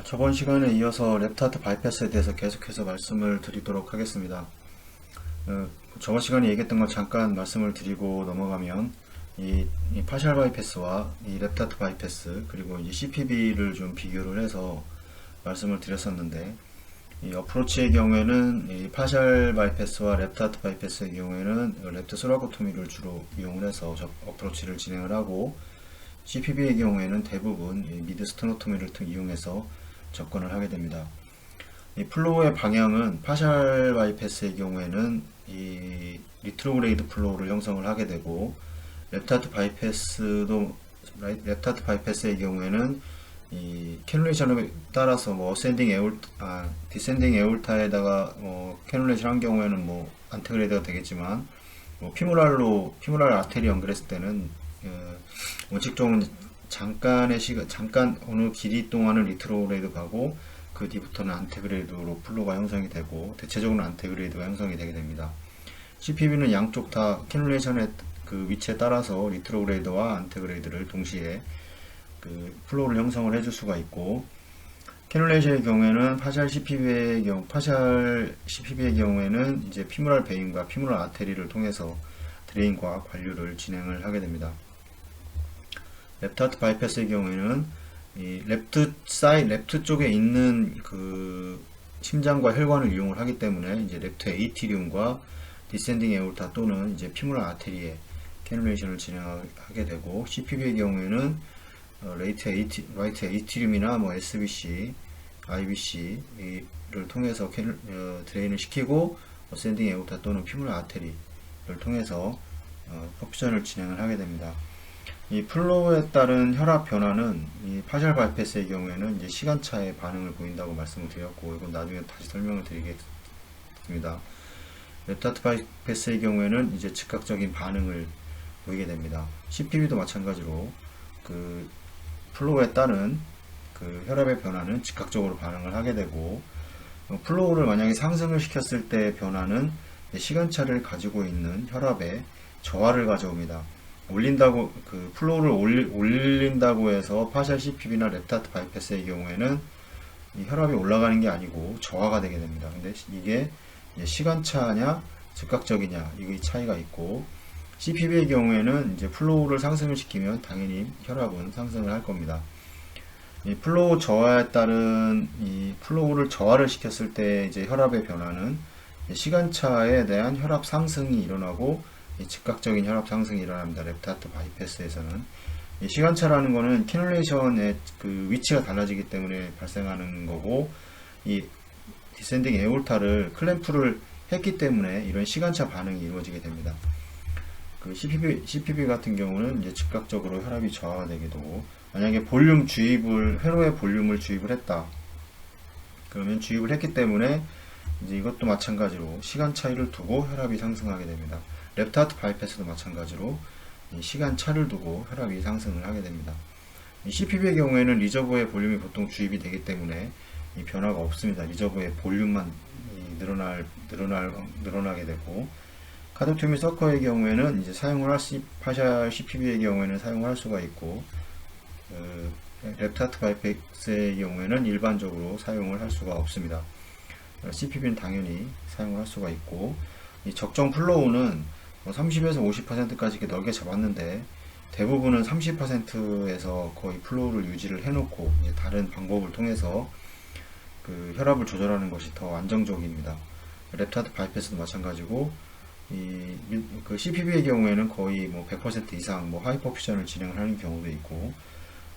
저번 시간에 이어서 랩트 하트 바이패스에 대해서 계속해서 말씀을 드리도록 하겠습니다. 저번 시간에 얘기했던 거 잠깐 말씀을 드리고 넘어가면 이 파셜 바이패스와 이 랩트 하트 바이패스 그리고 이제 CPB를 좀 비교를 해서 말씀을 드렸었는데, 이 어프로치의 경우에는 이 파셜 바이패스와 랩트 하트 바이패스의 경우에는 랩트 소라코토미를 주로 이용을 해서 어프로치를 진행을 하고, CPB의 경우에는 대부분 미드 스테노토미를 이용해서 접근을 하게 됩니다. 이 플로우의 방향은 파셜 바이패스의 경우에는 이 리트로그레이드 플로우를 형성을 하게 되고, 랩트 하트 바이패스의 경우에는 이 캐놀레이션에 따라서 뭐 디센딩 에올타에다가 캐놀레이션 한 경우에는 뭐 안테그레이드가 되겠지만, 뭐 피무랄 아테리 연결했을 때는 원칙적으로는 잠깐 어느 길이 동안은 리트로그레이드 가고, 그 뒤부터는 안테그레이드로 플로가 형성이 되고, 대체적으로 안테그레이드가 형성이 되게 됩니다. CPB는 양쪽 다 캐놀레이션의 그 위치에 따라서 리트로그레이드와 안테그레이드를 동시에 그 플로우를 형성을 해줄 수가 있고, 캐놀레이션의 경우에는 파셜 CPB의 경우에는 이제 피무랄 베인과 피무랄 아테리를 통해서 드레인과 관류를 진행을 하게 됩니다. 랩트 하트 바이패스의 경우에는 이 랩트 쪽에 있는 그 심장과 혈관을 이용을 하기 때문에 이제 랩트 에이티리움과 디센딩 에올타 또는 이제 피무랄 아테리에 캐놀레이션을 진행하게 되고, CPB의 경우에는 라이트 에이티리움이나 뭐 SBC, IBC를 통해서 드레인을 시키고, 어센딩 에올타 또는 피무랄 아테리를 통해서 퍼퓨전을 진행을 하게 됩니다. 이 플로우에 따른 혈압 변화는 이 파셜 바이패스의 경우에는 이제 시간차의 반응을 보인다고 말씀을 드렸고, 이건 나중에 다시 설명을 드리겠습니다. 랩트 하트 바이패스의 경우에는 이제 즉각적인 반응을 보이게 됩니다. CPB도 마찬가지로 그 플로우에 따른 그 혈압의 변화는 즉각적으로 반응을 하게 되고, 플로우를 만약에 상승을 시켰을 때 변화는 시간차를 가지고 있는 혈압의 저하를 가져옵니다. 플로우를 올린다고 해서 파셜 CPB나 랩트 하트 바이패스의 경우에는 이 혈압이 올라가는 게 아니고 저하가 되게 됩니다. 근데 이게 시간차냐 즉각적이냐, 이 차이가 있고, CPB의 경우에는 이제 플로우를 상승을 시키면 당연히 혈압은 상승을 할 겁니다. 이 플로우 저하에 따른 이 플로우를 저하를 시켰을 때 이제 혈압의 변화는 시간차에 대한 혈압 상승이 일어나고, 즉각적인 혈압 상승이 일어납니다. 랩트 하트 바이패스에서는 시간차라는 거는 캐놀레이션의 그 위치가 달라지기 때문에 발생하는 거고, 이 디센딩 에올타를 클램프를 했기 때문에 이런 시간차 반응이 이루어지게 됩니다. 그 CPB 같은 경우는 이제 즉각적으로 혈압이 저하가 되게 되고, 만약에 회로의 볼륨을 주입을 했다. 그러면 주입을 했기 때문에 이제 이것도 마찬가지로 시간 차이를 두고 혈압이 상승하게 됩니다. 랩트 하트 바이패스도 마찬가지로 시간 차를 두고 혈압이 상승을 하게 됩니다. CPB의 경우에는 리저버의 볼륨이 보통 주입이 되기 때문에 이 변화가 없습니다. 리저버의 볼륨만 늘어나게 되고, 카도토미 서커의 경우에는 이제 파셜 CPB의 경우에는 사용을 할 수가 있고, 랩트 하트 바이패스의 경우에는 일반적으로 사용을 할 수가 없습니다. CPB는 당연히 사용을 할 수가 있고, 이 적정 플로우는 30에서 50%까지 이렇게 넓게 잡았는데, 대부분은 30%에서 거의 플로우를 유지를 해놓고 다른 방법을 통해서 그 혈압을 조절하는 것이 더 안정적입니다. 랩트 하트 바이패스도 마찬가지고, 그 CPB의 경우에는 거의 뭐 100% 이상 하이퍼퓨전을 진행을 하는 경우도 있고,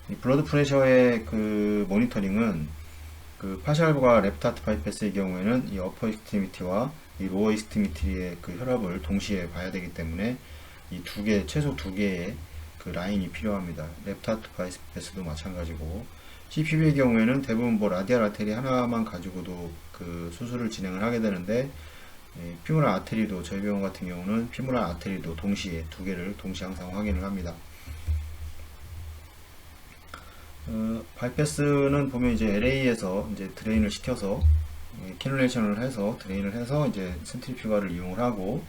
이 블러드 프레셔의 그 모니터링은 그 파셜과 랩트 하트 바이패스의 경우에는 이 어퍼 익스트리미티와 이 로어 익스트리미티의 그 혈압을 동시에 봐야 되기 때문에 최소 두 개의 그 라인이 필요합니다. 랩트 하트 바이패스도 마찬가지고, CPB의 경우에는 대부분 라디알 아테리 하나만 가지고도 그 수술을 진행을 하게 되는데, 피무랄 아테리도, 저희 병원 같은 경우는 피무랄 아테리도 동시에 두 개를 동시에 항상 확인을 합니다. 바이패스는 보면 이제 LA에서 이제 드레인을 시켜서 캐놀레이션을 해서 드레인을 해서 이제 센트리퓨가를 이용을 하고,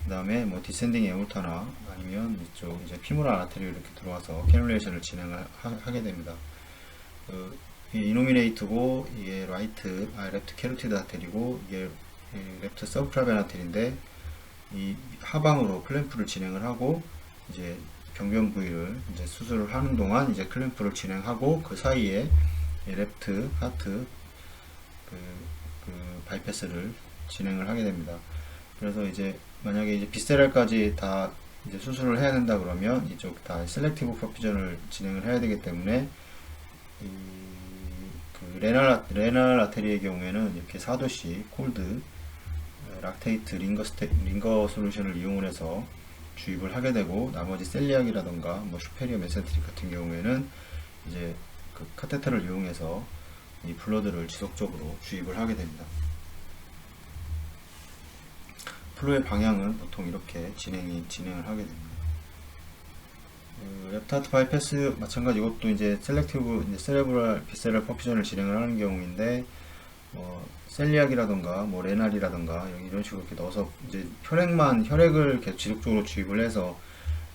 그 다음에 뭐 디센딩 에올타나 아니면 이쪽 이제 피무랄 아테리로 이렇게 들어와서 캐놀레이션을 진행을 하게 됩니다. 이노미네이트고 이게 랩트 캐로티드 아테리고 이게 랩트 서브클라비안 아테리인데 이 하방으로 클램프를 진행을 하고 이제 병변 부위를 이제 수술을 하는 동안 이제 클램프를 진행하고 그 사이에 랩트 하트 바이패스를 진행을 하게 됩니다. 그래서 이제 만약에 이제 비세랄까지 다 이제 수술을 해야 된다 그러면 이쪽 다 셀렉티브 퍼퓨전을 진행을 해야 되기 때문에 레날 아테리의 경우에는 이렇게 4도씨 콜드 락테이트 링거 솔루션을 이용을 해서 주입을 하게 되고, 나머지 셀리악이라던가 뭐 슈페리어 메센트릭 같은 경우에는 이제 그 카테터를 이용해서 이 블러드를 지속적으로 주입을 하게 됩니다. 플로의 방향은 보통 이렇게 진행을 하게 됩니다. 랩트하트 바이패스 마찬가지, 이것도 이제 셀렉티브 이제 세레브랄 비세럴 퍼퓨전을 진행을 하는 경우인데, 셀리악이라던가 뭐 레날이라던가 이런 식으로 이렇게 넣어서 이제 혈액을 계속 지속적으로 주입을 해서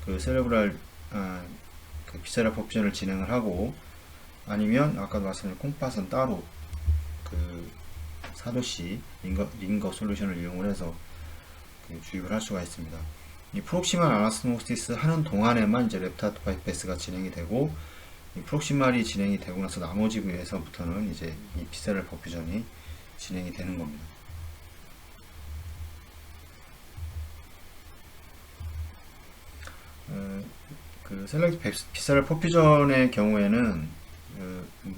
그 세레브랄 그 비세럴 퍼퓨전을 진행을 하고, 아니면 아까도 말씀드린 콩팥은 따로 그 4도씨 링거 솔루션을 이용을 해서 그 주입을 할 수가 있습니다. 이 프록시말 아나스모시스 하는 동안에만 이제 랩트하트 바이패스가 진행이 되고, 이 프록시말이 진행이 되고 나서 나머지 부위에서부터는 이제 이 비세럴 퍼퓨전이 진행이 되는 겁니다. 그 비세럴 퍼퓨전의 경우에는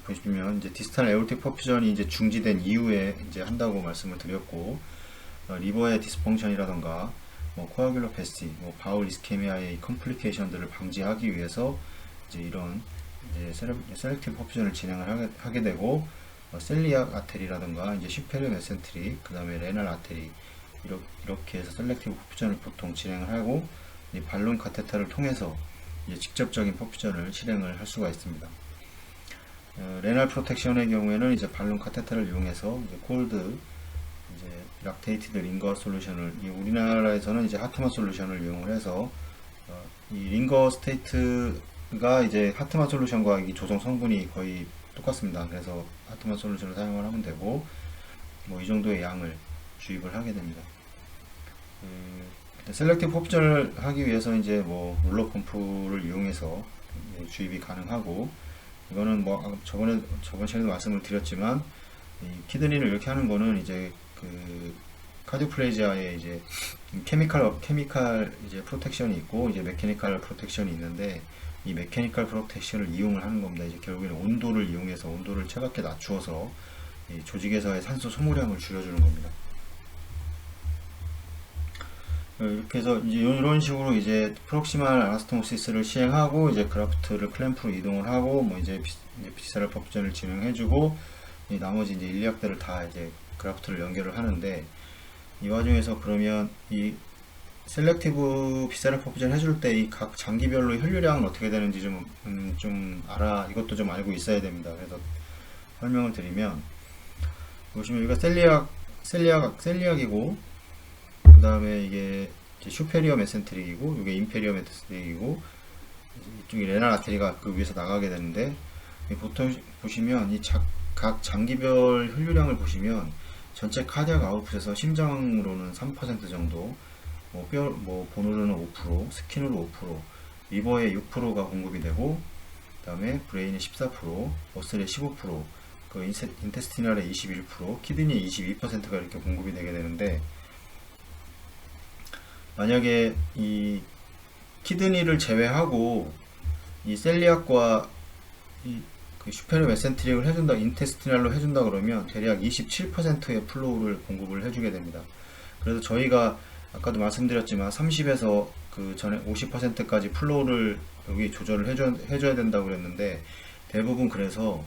보시면 이제 디스탈 에올틱 퍼퓨전이 이제 중지된 이후에 이제 한다고 말씀을 드렸고, 리버의 디스펑션이라던가 뭐 코아귤로패시, 뭐 바울 이스케미아의 컴플리케이션들을 방지하기 위해서 이제 이런 이제 셀렉티브 퍼퓨전을 진행을 하게 되고, 셀리악 아테리라던가 이제 슈페리어 메센트릭, 그 다음에 레날 아테리 이렇게 해서 셀렉티브 퍼퓨전을 보통 진행을 하고, 이 발론 카테터를 통해서 이제 직접적인 퍼퓨전을 실행을 할 수가 있습니다. 레날 프로텍션의 경우에는 이제 발론 카테터를 이용해서 이제 콜드 이제 락테이티드 링거 솔루션을, 우리나라에서는 이제 하트만 솔루션을 이용을 해서 이 링거 스테이트가 이제 하트만 솔루션과 이 조성 성분이 거의 똑같습니다. 그래서 하트만 솔루션을 사용을 하면 되고, 뭐 이 정도의 양을 주입을 하게 됩니다. 셀렉티브 퍼퓨전을 하기 위해서 이제 뭐 롤러 펌프를 이용해서 주입이 가능하고, 이거는 뭐 저번 시간에도 말씀을 드렸지만, 이 키드니를 이렇게 하는 거는 이제 그 카디오플레이지아의 이제 케미칼 이제 프로텍션이 있고, 이제 메케니컬 프로텍션이 있는데, 이 메케니컬 프로텍션을 이용을 하는 겁니다. 이제 결국에는 온도를 이용해서 온도를 차갑게 낮추어서 이 조직에서의 산소 소모량을 줄여주는 겁니다. 이렇게 해서 이제 이런 식으로 이제 프록시말 아나스토모시스를 시행하고, 이제 그라프트를 클램프로 이동을 하고, 뭐 이제 비세럴 퍼퓨전을 진행해주고, 이 나머지 이제 일리악들을 다 이제 그라프트를 연결을 하는데, 이 와중에서 그러면 이 셀렉티브 비세럴 퍼퓨전 해줄 때 이 각 장기별로 혈류량은 어떻게 되는지 이것도 좀 알고 있어야 됩니다. 그래서 설명을 드리면, 보시면 여기가 셀리악이고, 그 다음에 이게 슈페리어 메센트릭이고, 이게 인페리어 메센트릭이고, 이쪽이 레날 아테리가 그 위에서 나가게 되는데, 보통 보시면 이 각 장기별 혈류량을 보시면 전체 카디악 아웃풋에서 심장으로는 3% 정도, 뭐 본으로는 5%, 스킨으로 5%, 리버에 6%가 공급이 되고, 그 다음에 브레인에 14%, 머슬에 15%, 그 인테스티널에 21%, 키드니에 22%가 이렇게 공급이 되게 되는데, 만약에 이 키드니를 제외하고 이 셀리악과 그 슈페리어 메센트릭을 해준다, 인테스티널로 해준다 그러면 대략 27%의 플로우를 공급을 해주게 됩니다. 그래서 저희가 아까도 말씀드렸지만 30에서 그 전에 50%까지 플로우를 여기 조절을 해줘야 된다고 그랬는데, 대부분 그래서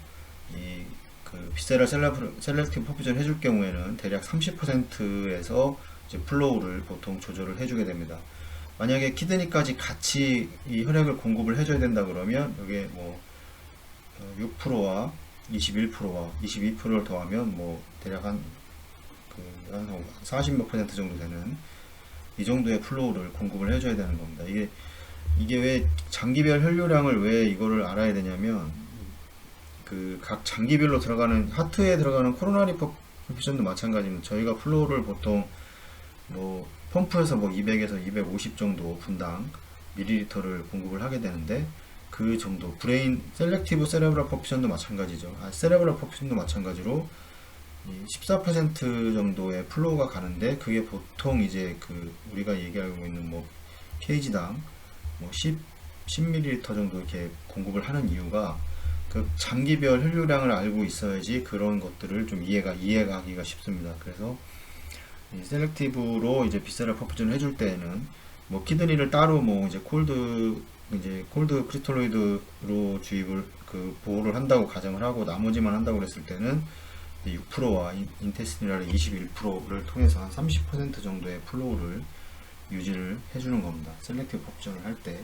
이 그 비세럴 셀렉티브 퍼퓨전 해줄 경우에는 대략 30%에서 이제 플로우를 보통 조절을 해주게 됩니다. 만약에 키드니까지 같이 이 혈액을 공급을 해줘야 된다 그러면 여기에 뭐 6%와 21%와 22%를 더하면 뭐 대략 한 40몇 % 정도 되는 이 정도의 플로우를 공급을 해줘야 되는 겁니다. 이게 왜 장기별 혈류량을 왜 이거를 알아야 되냐면, 그 각 장기별로 들어가는 하트에 들어가는 코로나리 퍼퓨전도 마찬가지입니다. 저희가 플로우를 보통 뭐 펌프에서 뭐 200에서 250 정도 분당 밀리리터를 공급을 하게 되는데, 그 정도 브레인 셀렉티브 세레브럴 퍼퓨전도 마찬가지죠. 세레브럴 퍼퓨전도 마찬가지로 14% 정도의 플로우가 가는데, 그게 보통 이제 그 우리가 얘기하고 있는 뭐 케이지당 뭐 10ml 정도 이렇게 공급을 하는 이유가, 그 장기별 혈류량을 알고 있어야지 그런 것들을 좀 이해가기가 쉽습니다. 그래서 이 셀렉티브로 이제 비세럴 퍼퓨전을 해줄 때에는 뭐 키드니를 따로 뭐 이제 콜드 크리스톨로이드로 주입을 그 보호를 한다고 가정을 하고 나머지만 한다고 그랬을 때는 6%와 인테스티널의 21%를 통해서 한 30% 정도의 플로우를 유지를 해주는 겁니다. 셀렉티브 퍼퓨전을 할 때.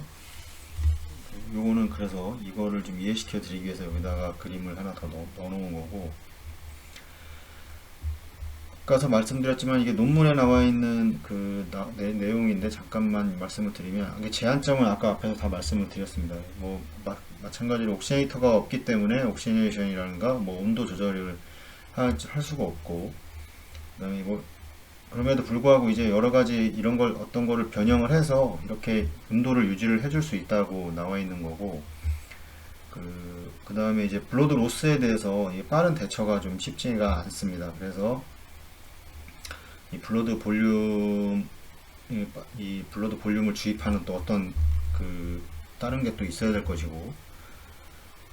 요거는 그래서 이거를 좀 이해시켜 드리기 위해서 여기다가 그림을 하나 더 넣어 놓은 거고, 아까서 말씀드렸지만 이게 논문에 나와 있는 그 내용인데 잠깐만 말씀을 드리면, 이게 제한점은 아까 앞에서 다 말씀을 드렸습니다. 뭐 마찬가지로 옥시네이터가 없기 때문에 옥시네이션이라든가 뭐 온도 조절을 할 수가 없고, 그다음에 뭐 그럼에도 불구하고 이제 여러 가지 이런 걸 어떤 거를 변형을 해서 이렇게 온도를 유지를 해줄 수 있다고 나와 있는 거고, 그 다음에 이제 블러드 로스에 대해서 빠른 대처가 좀 쉽지가 않습니다. 그래서 이 블러드 볼륨을 주입하는 또 어떤 그 다른 게 또 있어야 될 것이고,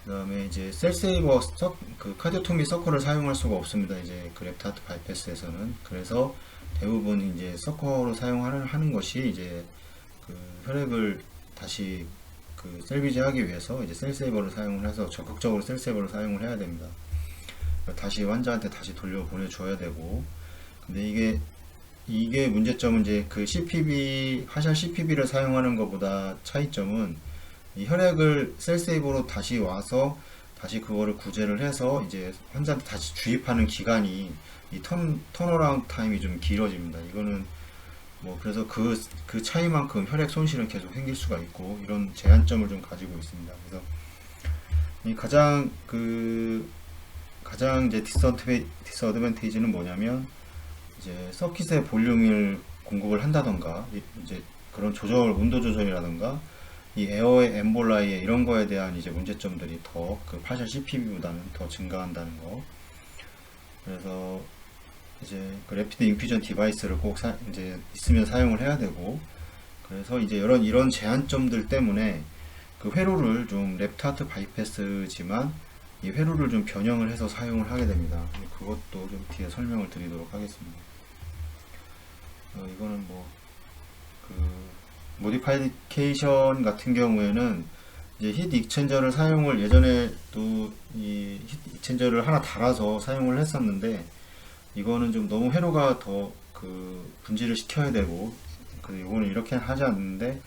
그 다음에 이제 셀세이버 그 카디오토미 서커를 사용할 수가 없습니다. 이제 그 랩트 하트 바이패스에서는. 그래서 대부분 이제 서커로 하는 것이 이제 그 혈액을 다시 그 셀비지하기 위해서 이제 셀세이버를 사용을 해서 적극적으로 셀세이버를 사용을 해야 됩니다. 다시 환자한테 다시 돌려 보내줘야 되고, 근데 이게 문제점은 이제 그 CPB 화샬 CPB를 사용하는 것보다 차이점은, 이 혈액을 셀세이버로 다시 와서 다시 그거를 구제를 해서 이제 환자한테 다시 주입하는 기간이, 이 턴어라운드 타임이 좀 길어집니다. 이거는 뭐 그래서 그 차이만큼 혈액 손실은 계속 생길 수가 있고, 이런 제한점을 좀 가지고 있습니다. 그래서 이 가장 이제 디스어드밴테이지는 뭐냐면, 이제 서킷의 볼륨을 공급을 한다던가 이제 그런 온도 조절이라던가 이 에어의 엠볼라이에 이런 거에 대한 이제 문제점들이 더 그 파셜 CPB보다는 더 증가한다는 거. 그래서 이제 그 래피드 인퓨전 디바이스를 꼭 이제 있으면 사용을 해야 되고, 그래서 이제 이런 제한점들 때문에 그 회로를 좀 랩트 하트 바이패스지만 이 회로를 좀 변형을 해서 사용을 하게 됩니다. 그것도 좀 뒤에 설명을 드리도록 하겠습니다. 이거는 뭐 그 모디파이케이션 같은 경우에는 이제 히트 익스체인저를 사용을 예전에도 이 히트 익스체인저를 하나 달아서 사용을 했었는데, 이거는 좀 너무 회로가 더 그 분질을 시켜야 되고, 이거는 이렇게 하지 않는데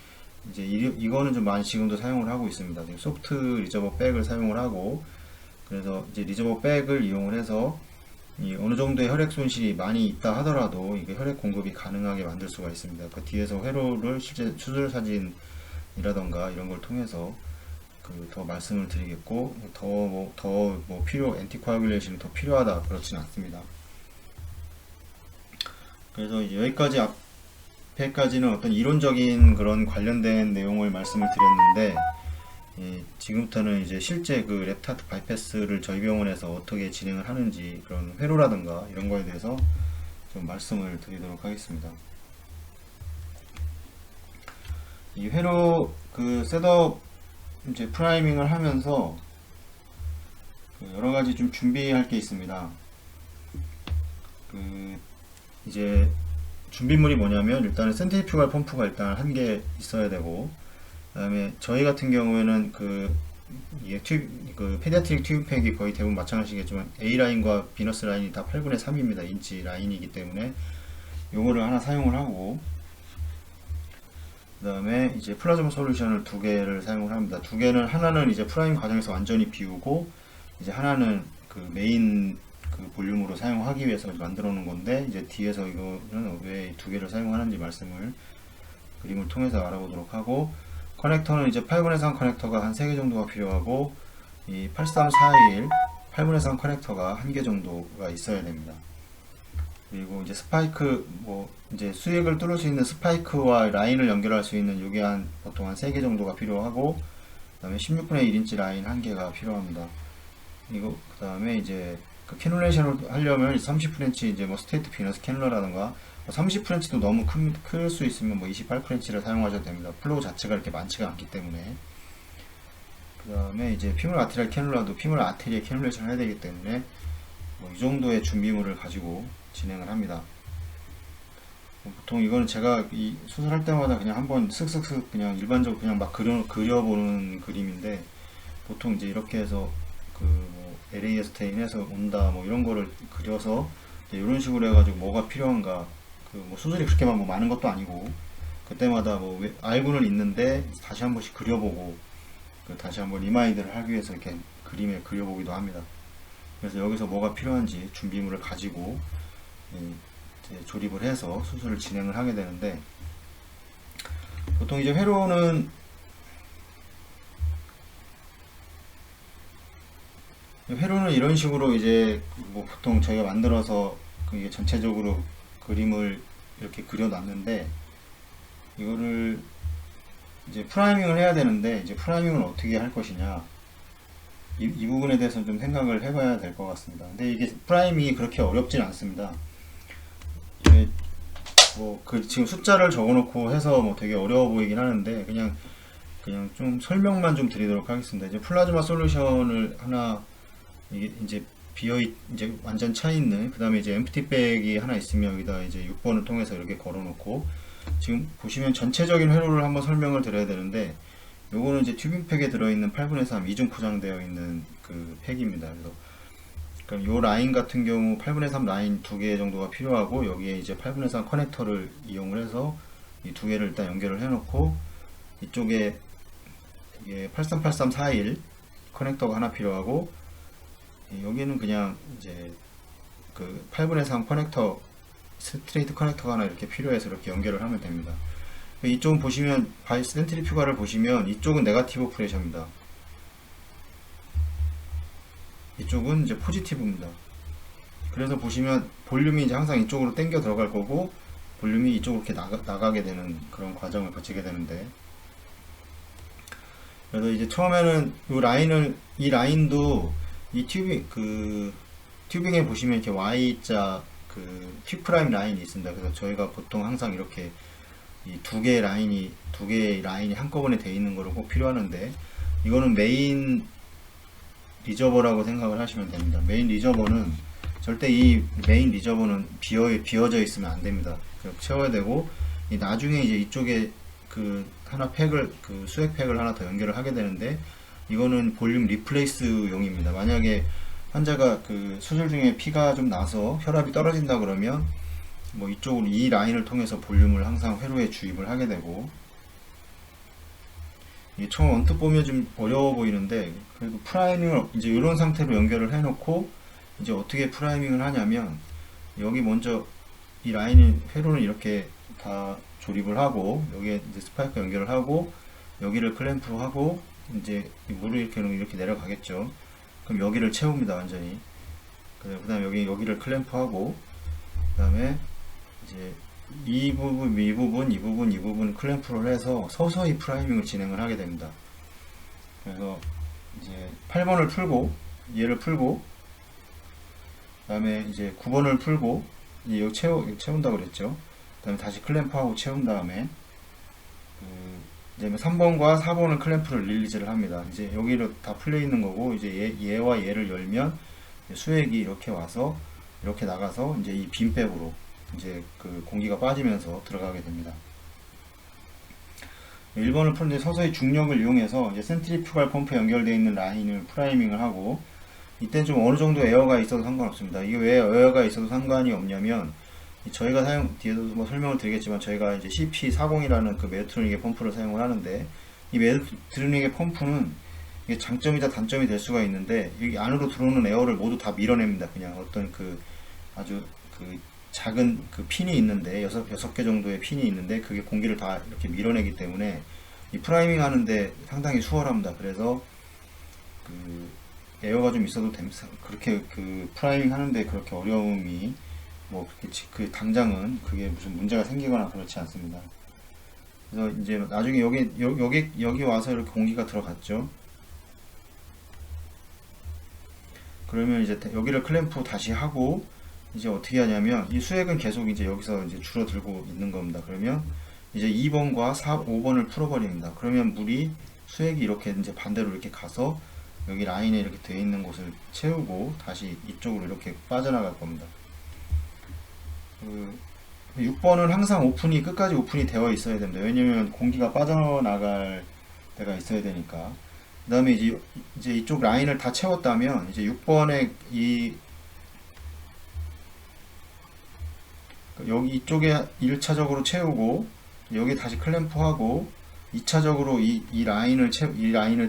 이제 이거는 좀 많이 지금도 사용을 하고 있습니다. 지금 소프트 리저버 백을 사용을 하고, 그래서 이제 리저버 백을 이용을 해서 이 어느 정도의 혈액 손실이 많이 있다 하더라도 이게 혈액 공급이 가능하게 만들 수가 있습니다. 그 뒤에서 회로를 실제 수술 사진이라던가 이런 걸 통해서 더 말씀을 드리겠고, 엔티코아뷸레이션이 더 필요하다 그렇진 않습니다. 그래서 이제 여기까지 앞에까지는 어떤 이론적인 그런 관련된 내용을 말씀을 드렸는데, 지금부터는 이제 실제 그 랩트 하트 바이패스를 저희 병원에서 어떻게 진행을 하는지, 그런 회로라든가 이런 거에 대해서 좀 말씀을 드리도록 하겠습니다. 이 회로 그 셋업 이제 프라이밍을 하면서 여러 가지 좀 준비할 게 있습니다. 이제 준비물이 뭐냐면, 일단은 센트리퓨갈 펌프가 일단 한 개 있어야 되고, 그 다음에 저희 같은 경우에는 이게 페디아트릭 튜브팩이 거의 대부분 마찬가지겠지만 A라인과 비너스 라인이 다 8분의 3입니다. 인치 라인이기 때문에 요거를 하나 사용을 하고, 그 다음에 이제 플라즈마 솔루션을 2개를 사용을 합니다. 2개는 하나는 이제 프라임 과정에서 완전히 비우고, 이제 하나는 그 메인 그 볼륨으로 사용하기 위해서 만들어 놓은 건데, 이제 뒤에서 이거는 왜 2개를 사용하는지 그림을 통해서 알아보도록 하고, 커넥터는 이제 8분의 3 커넥터가 한 3개 정도가 필요하고, 이 83421 8분의 3 커넥터가 한 개 정도가 있어야 됩니다. 그리고 이제 스파이크, 뭐 이제 수익을 뚫을 수 있는 스파이크와 라인을 연결할 수 있는 요게 보통 한 3개 정도가 필요하고, 그 다음에 16분의 1인치 라인 1개가 필요합니다. 이거 그 다음에 이제 그 캐놀레이션을 하려면 30프렌치 이제 뭐 스테이트 비너스 캐놀러라든가, 30프렌치도 너무 클 수 있으면 뭐 28프렌치를 사용하셔도 됩니다. 플로우 자체가 이렇게 많지가 않기 때문에. 그 다음에 이제 피물 아테리얼 캐놀라도 피물 아테리얼 캐놀레이션을 해야 되기 때문에 뭐 이 정도의 준비물을 가지고 진행을 합니다. 보통 이거는 제가 이 수술할 때마다 그냥 한번 슥슥슥 그냥 일반적으로 그냥 막 그려보는 그림인데, 보통 이제 이렇게 해서 뭐 LA 스테인에서 온다 뭐 이런 거를 그려서 이런 식으로 해가지고 뭐가 필요한가, 뭐 수술이 그렇게 뭐 많은 것도 아니고 그때마다 뭐 알고는 있는데 다시 한 번씩 그려보고 다시 한번 리마인드를 하기 위해서 이렇게 그림에 그려보기도 합니다. 그래서 여기서 뭐가 필요한지 준비물을 가지고 이제 조립을 해서 수술을 진행을 하게 되는데, 보통 이제 회로는 이런 식으로 이제 뭐 보통 저희가 만들어서 이게 전체적으로 그림을 이렇게 그려놨는데, 이거를 이제 프라이밍을 해야 되는데, 이제 프라이밍을 어떻게 할 것이냐, 이 부분에 대해서 좀 생각을 해봐야 될 것 같습니다. 근데 이게 프라이밍이 그렇게 어렵진 않습니다. 이게 뭐 지금 숫자를 적어놓고 해서 뭐 되게 어려워 보이긴 하는데, 그냥 좀 설명만 좀 드리도록 하겠습니다. 이제 플라즈마 솔루션을 하나, 이게 이제 이제 완전 차 있는, 그 다음에 이제 엠프티 백이 하나 있으면 여기다 이제 6번을 통해서 이렇게 걸어놓고, 지금 보시면 전체적인 회로를 한번 설명을 드려야 되는데, 요거는 이제 튜빙팩에 들어있는 8분의 3 이중 포장되어 있는 그 팩입니다. 그래서 그럼 요 라인 같은 경우 8분의 3 라인 2개 정도가 필요하고, 여기에 이제 8분의 3 커넥터를 이용을 해서 이 2개를 일단 연결을 해놓고, 이쪽에 이게 838341 커넥터가 하나 필요하고, 여기는 그냥 이제 그 8분의 3 커넥터, 스트레이트 커넥터가 하나 이렇게 필요해서 이렇게 연결을 하면 됩니다. 이쪽은 보시면 센트리퓨가를 보시면 이쪽은 네가티브 프레셔입니다. 이쪽은 이제 포지티브입니다. 그래서 보시면 볼륨이 이제 항상 이쪽으로 당겨 들어갈 거고, 볼륨이 이쪽으로 이렇게 나가게 되는 그런 과정을 거치게 되는데, 그래서 이제 처음에는 이 라인도 이 튜빙에 보시면 이렇게 Y자 Q 프라임 라인이 있습니다. 그래서 저희가 보통 항상 이렇게 이 두 개의 라인이 한꺼번에 되어 있는 거로 꼭 필요하는데, 이거는 메인 리저버라고 생각을 하시면 됩니다. 메인 리저버는 절대 이 메인 리저버는 비어져 있으면 안 됩니다. 채워야 되고, 나중에 이제 이쪽에 하나 수액 팩을 하나 더 연결을 하게 되는데, 이거는 볼륨 리플레이스 용입니다. 만약에 환자가 수술 중에 피가 좀 나서 혈압이 떨어진다 그러면 뭐 이쪽으로 이 라인을 통해서 볼륨을 항상 회로에 주입을 하게 되고, 이게 처음 언뜻 보면 좀 어려워 보이는데, 그래도 프라이밍을 이제 이런 상태로 연결을 해놓고, 이제 어떻게 프라이밍을 하냐면, 여기 먼저 이 회로는 이렇게 다 조립을 하고, 여기에 이제 스파이크 연결을 하고, 여기를 클램프로 하고, 이제 물을 이렇게 내려가겠죠. 그럼 여기를 채웁니다, 완전히. 그 다음에 여기를 클램프하고, 그 다음에 이제 이 부분 클램프를 해서 서서히 프라이밍을 진행을 하게 됩니다. 그래서 이제 8번을 풀고, 얘를 풀고, 그 다음에 이제 9번을 풀고, 이제 여기 채운다고 그랬죠. 그 다음에 다시 클램프하고 채운 다음에, 이제 3번과 4번은 클램프를 릴리즈를 합니다. 이제 여기로 다 풀려 있는 거고, 이제 얘와 얘를 열면 수액이 이렇게 와서 이렇게 나가서 이제 이 빈백으로 이제 공기가 빠지면서 들어가게 됩니다. 1번을 푸는데 서서히 중력을 이용해서 이제 센트리퓨갈 펌프에 연결되어 있는 라인을 프라이밍을 하고, 이때는 좀 어느 정도 에어가 있어도 상관없습니다. 이게 왜 에어가 있어도 상관이 없냐면, 저희가 뒤에도 뭐 설명을 드리겠지만, 저희가 이제 CP40이라는 그 메드트로닉의 펌프를 사용을 하는데, 이 메드트로닉의 펌프는 이게 장점이자 단점이 될 수가 있는데, 여기 안으로 들어오는 에어를 모두 다 밀어냅니다. 그냥 어떤 아주 작은 핀이 있는데, 6개 정도의 핀이 있는데, 그게 공기를 다 이렇게 밀어내기 때문에 이 프라이밍 하는데 상당히 수월합니다. 그래서 에어가 좀 있어도 그렇게 그 프라이밍 하는데 그렇게 어려움이 뭐 그렇게 그 당장은 그게 무슨 문제가 생기거나 그렇지 않습니다. 그래서 이제 나중에 여기 와서 이렇게 공기가 들어갔죠. 그러면 이제 여기를 클램프 다시 하고 이제 어떻게 하냐면 이 수액은 계속 이제 여기서 이제 줄어들고 있는 겁니다. 그러면 이제 2번과 5번을 풀어버립니다. 그러면 물이 수액이 이렇게 이제 반대로 이렇게 가서 여기 라인에 이렇게 되어 있는 곳을 채우고 다시 이쪽으로 이렇게 빠져나갈 겁니다. 6번은 항상 끝까지 오픈이 되어 있어야 됩니다. 왜냐면 공기가 빠져나갈 때가 있어야 되니까. 그 다음에 이제 이쪽 라인을 다 채웠다면 이제 6번에 여기 이쪽에 1차적으로 채우고 여기 다시 클램프하고 2차적으로 이 라인을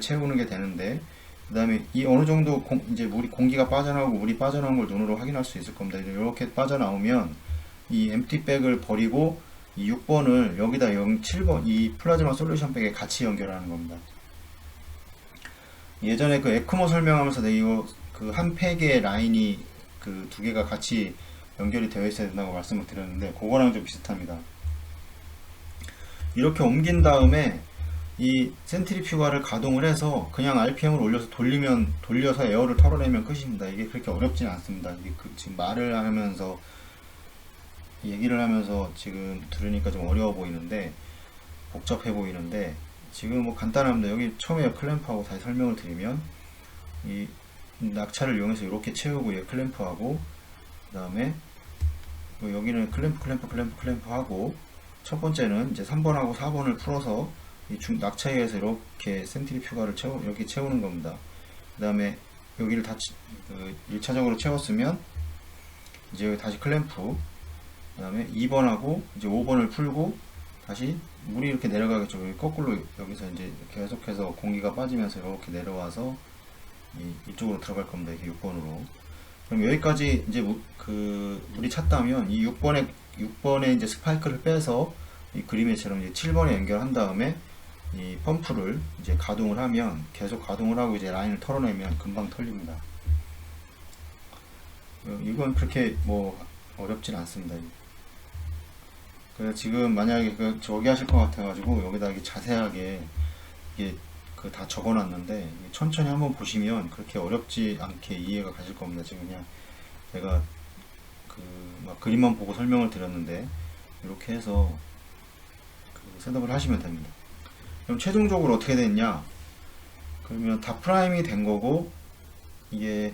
채우는 게 되는데, 그 다음에 이 어느 정도 이제 공기가 빠져나오고 물이 빠져나온 걸 눈으로 확인할 수 있을 겁니다. 이렇게 빠져나오면 이 엠티백을 버리고 이 6번을 여기다 7번 이 플라즈마 솔루션 백에 같이 연결하는 겁니다. 예전에 그 에크모 설명하면서 내가 이거 그 한 팩의 라인이 그 두 개가 같이 연결이 되어 있어야 된다고 말씀을 드렸는데 그거랑 좀 비슷합니다. 이렇게 옮긴 다음에 이 센트리퓨가를 가동을 해서 그냥 RPM을 올려서 돌려서 에어를 털어내면 끝입니다. 이게 그렇게 어렵진 않습니다. 이게 지금 얘기를 하면서 지금 들으니까 좀 어려워 보이는데 복잡해 보이는데 지금 뭐 간단합니다. 여기 처음에 클램프하고 다시 설명을 드리면 이 낙차를 이용해서 이렇게 채우고 클램프하고 그 다음에 여기는 클램프 하고 첫 번째는 이제 3번하고 4번을 풀어서 이 낙차에 의해서 이렇게 센트리퓨가를 여기 채우는 겁니다. 그 다음에 여기를 다 1차적으로 채웠으면 이제 여기 다시 클램프, 그 다음에 2번하고 이제 5번을 풀고 다시 물이 이렇게 내려가겠죠. 거꾸로 여기서 이제 계속해서 공기가 빠지면서 이렇게 내려와서 이쪽으로 들어갈 겁니다. 이렇게 6번으로. 그럼 여기까지 이제 물이 찼다면 이 6번에 이제 스파이크를 빼서 이 그림에처럼 이제 7번에 연결한 다음에 이 펌프를 이제 가동을 하면 계속 가동을 하고 이제 라인을 털어내면 금방 털립니다. 이건 그렇게 뭐 어렵진 않습니다. 그래서 지금 만약에 저기 하실 것 같아가지고 여기다 이게 자세하게 이게 다 적어놨는데 천천히 한번 보시면 그렇게 어렵지 않게 이해가 가실 겁니다. 지금 그냥 제가 막 그림만 보고 설명을 드렸는데 이렇게 해서 셋업을 하시면 됩니다. 그럼 최종적으로 어떻게 됐냐? 그러면 다 프라임이 된 거고 이게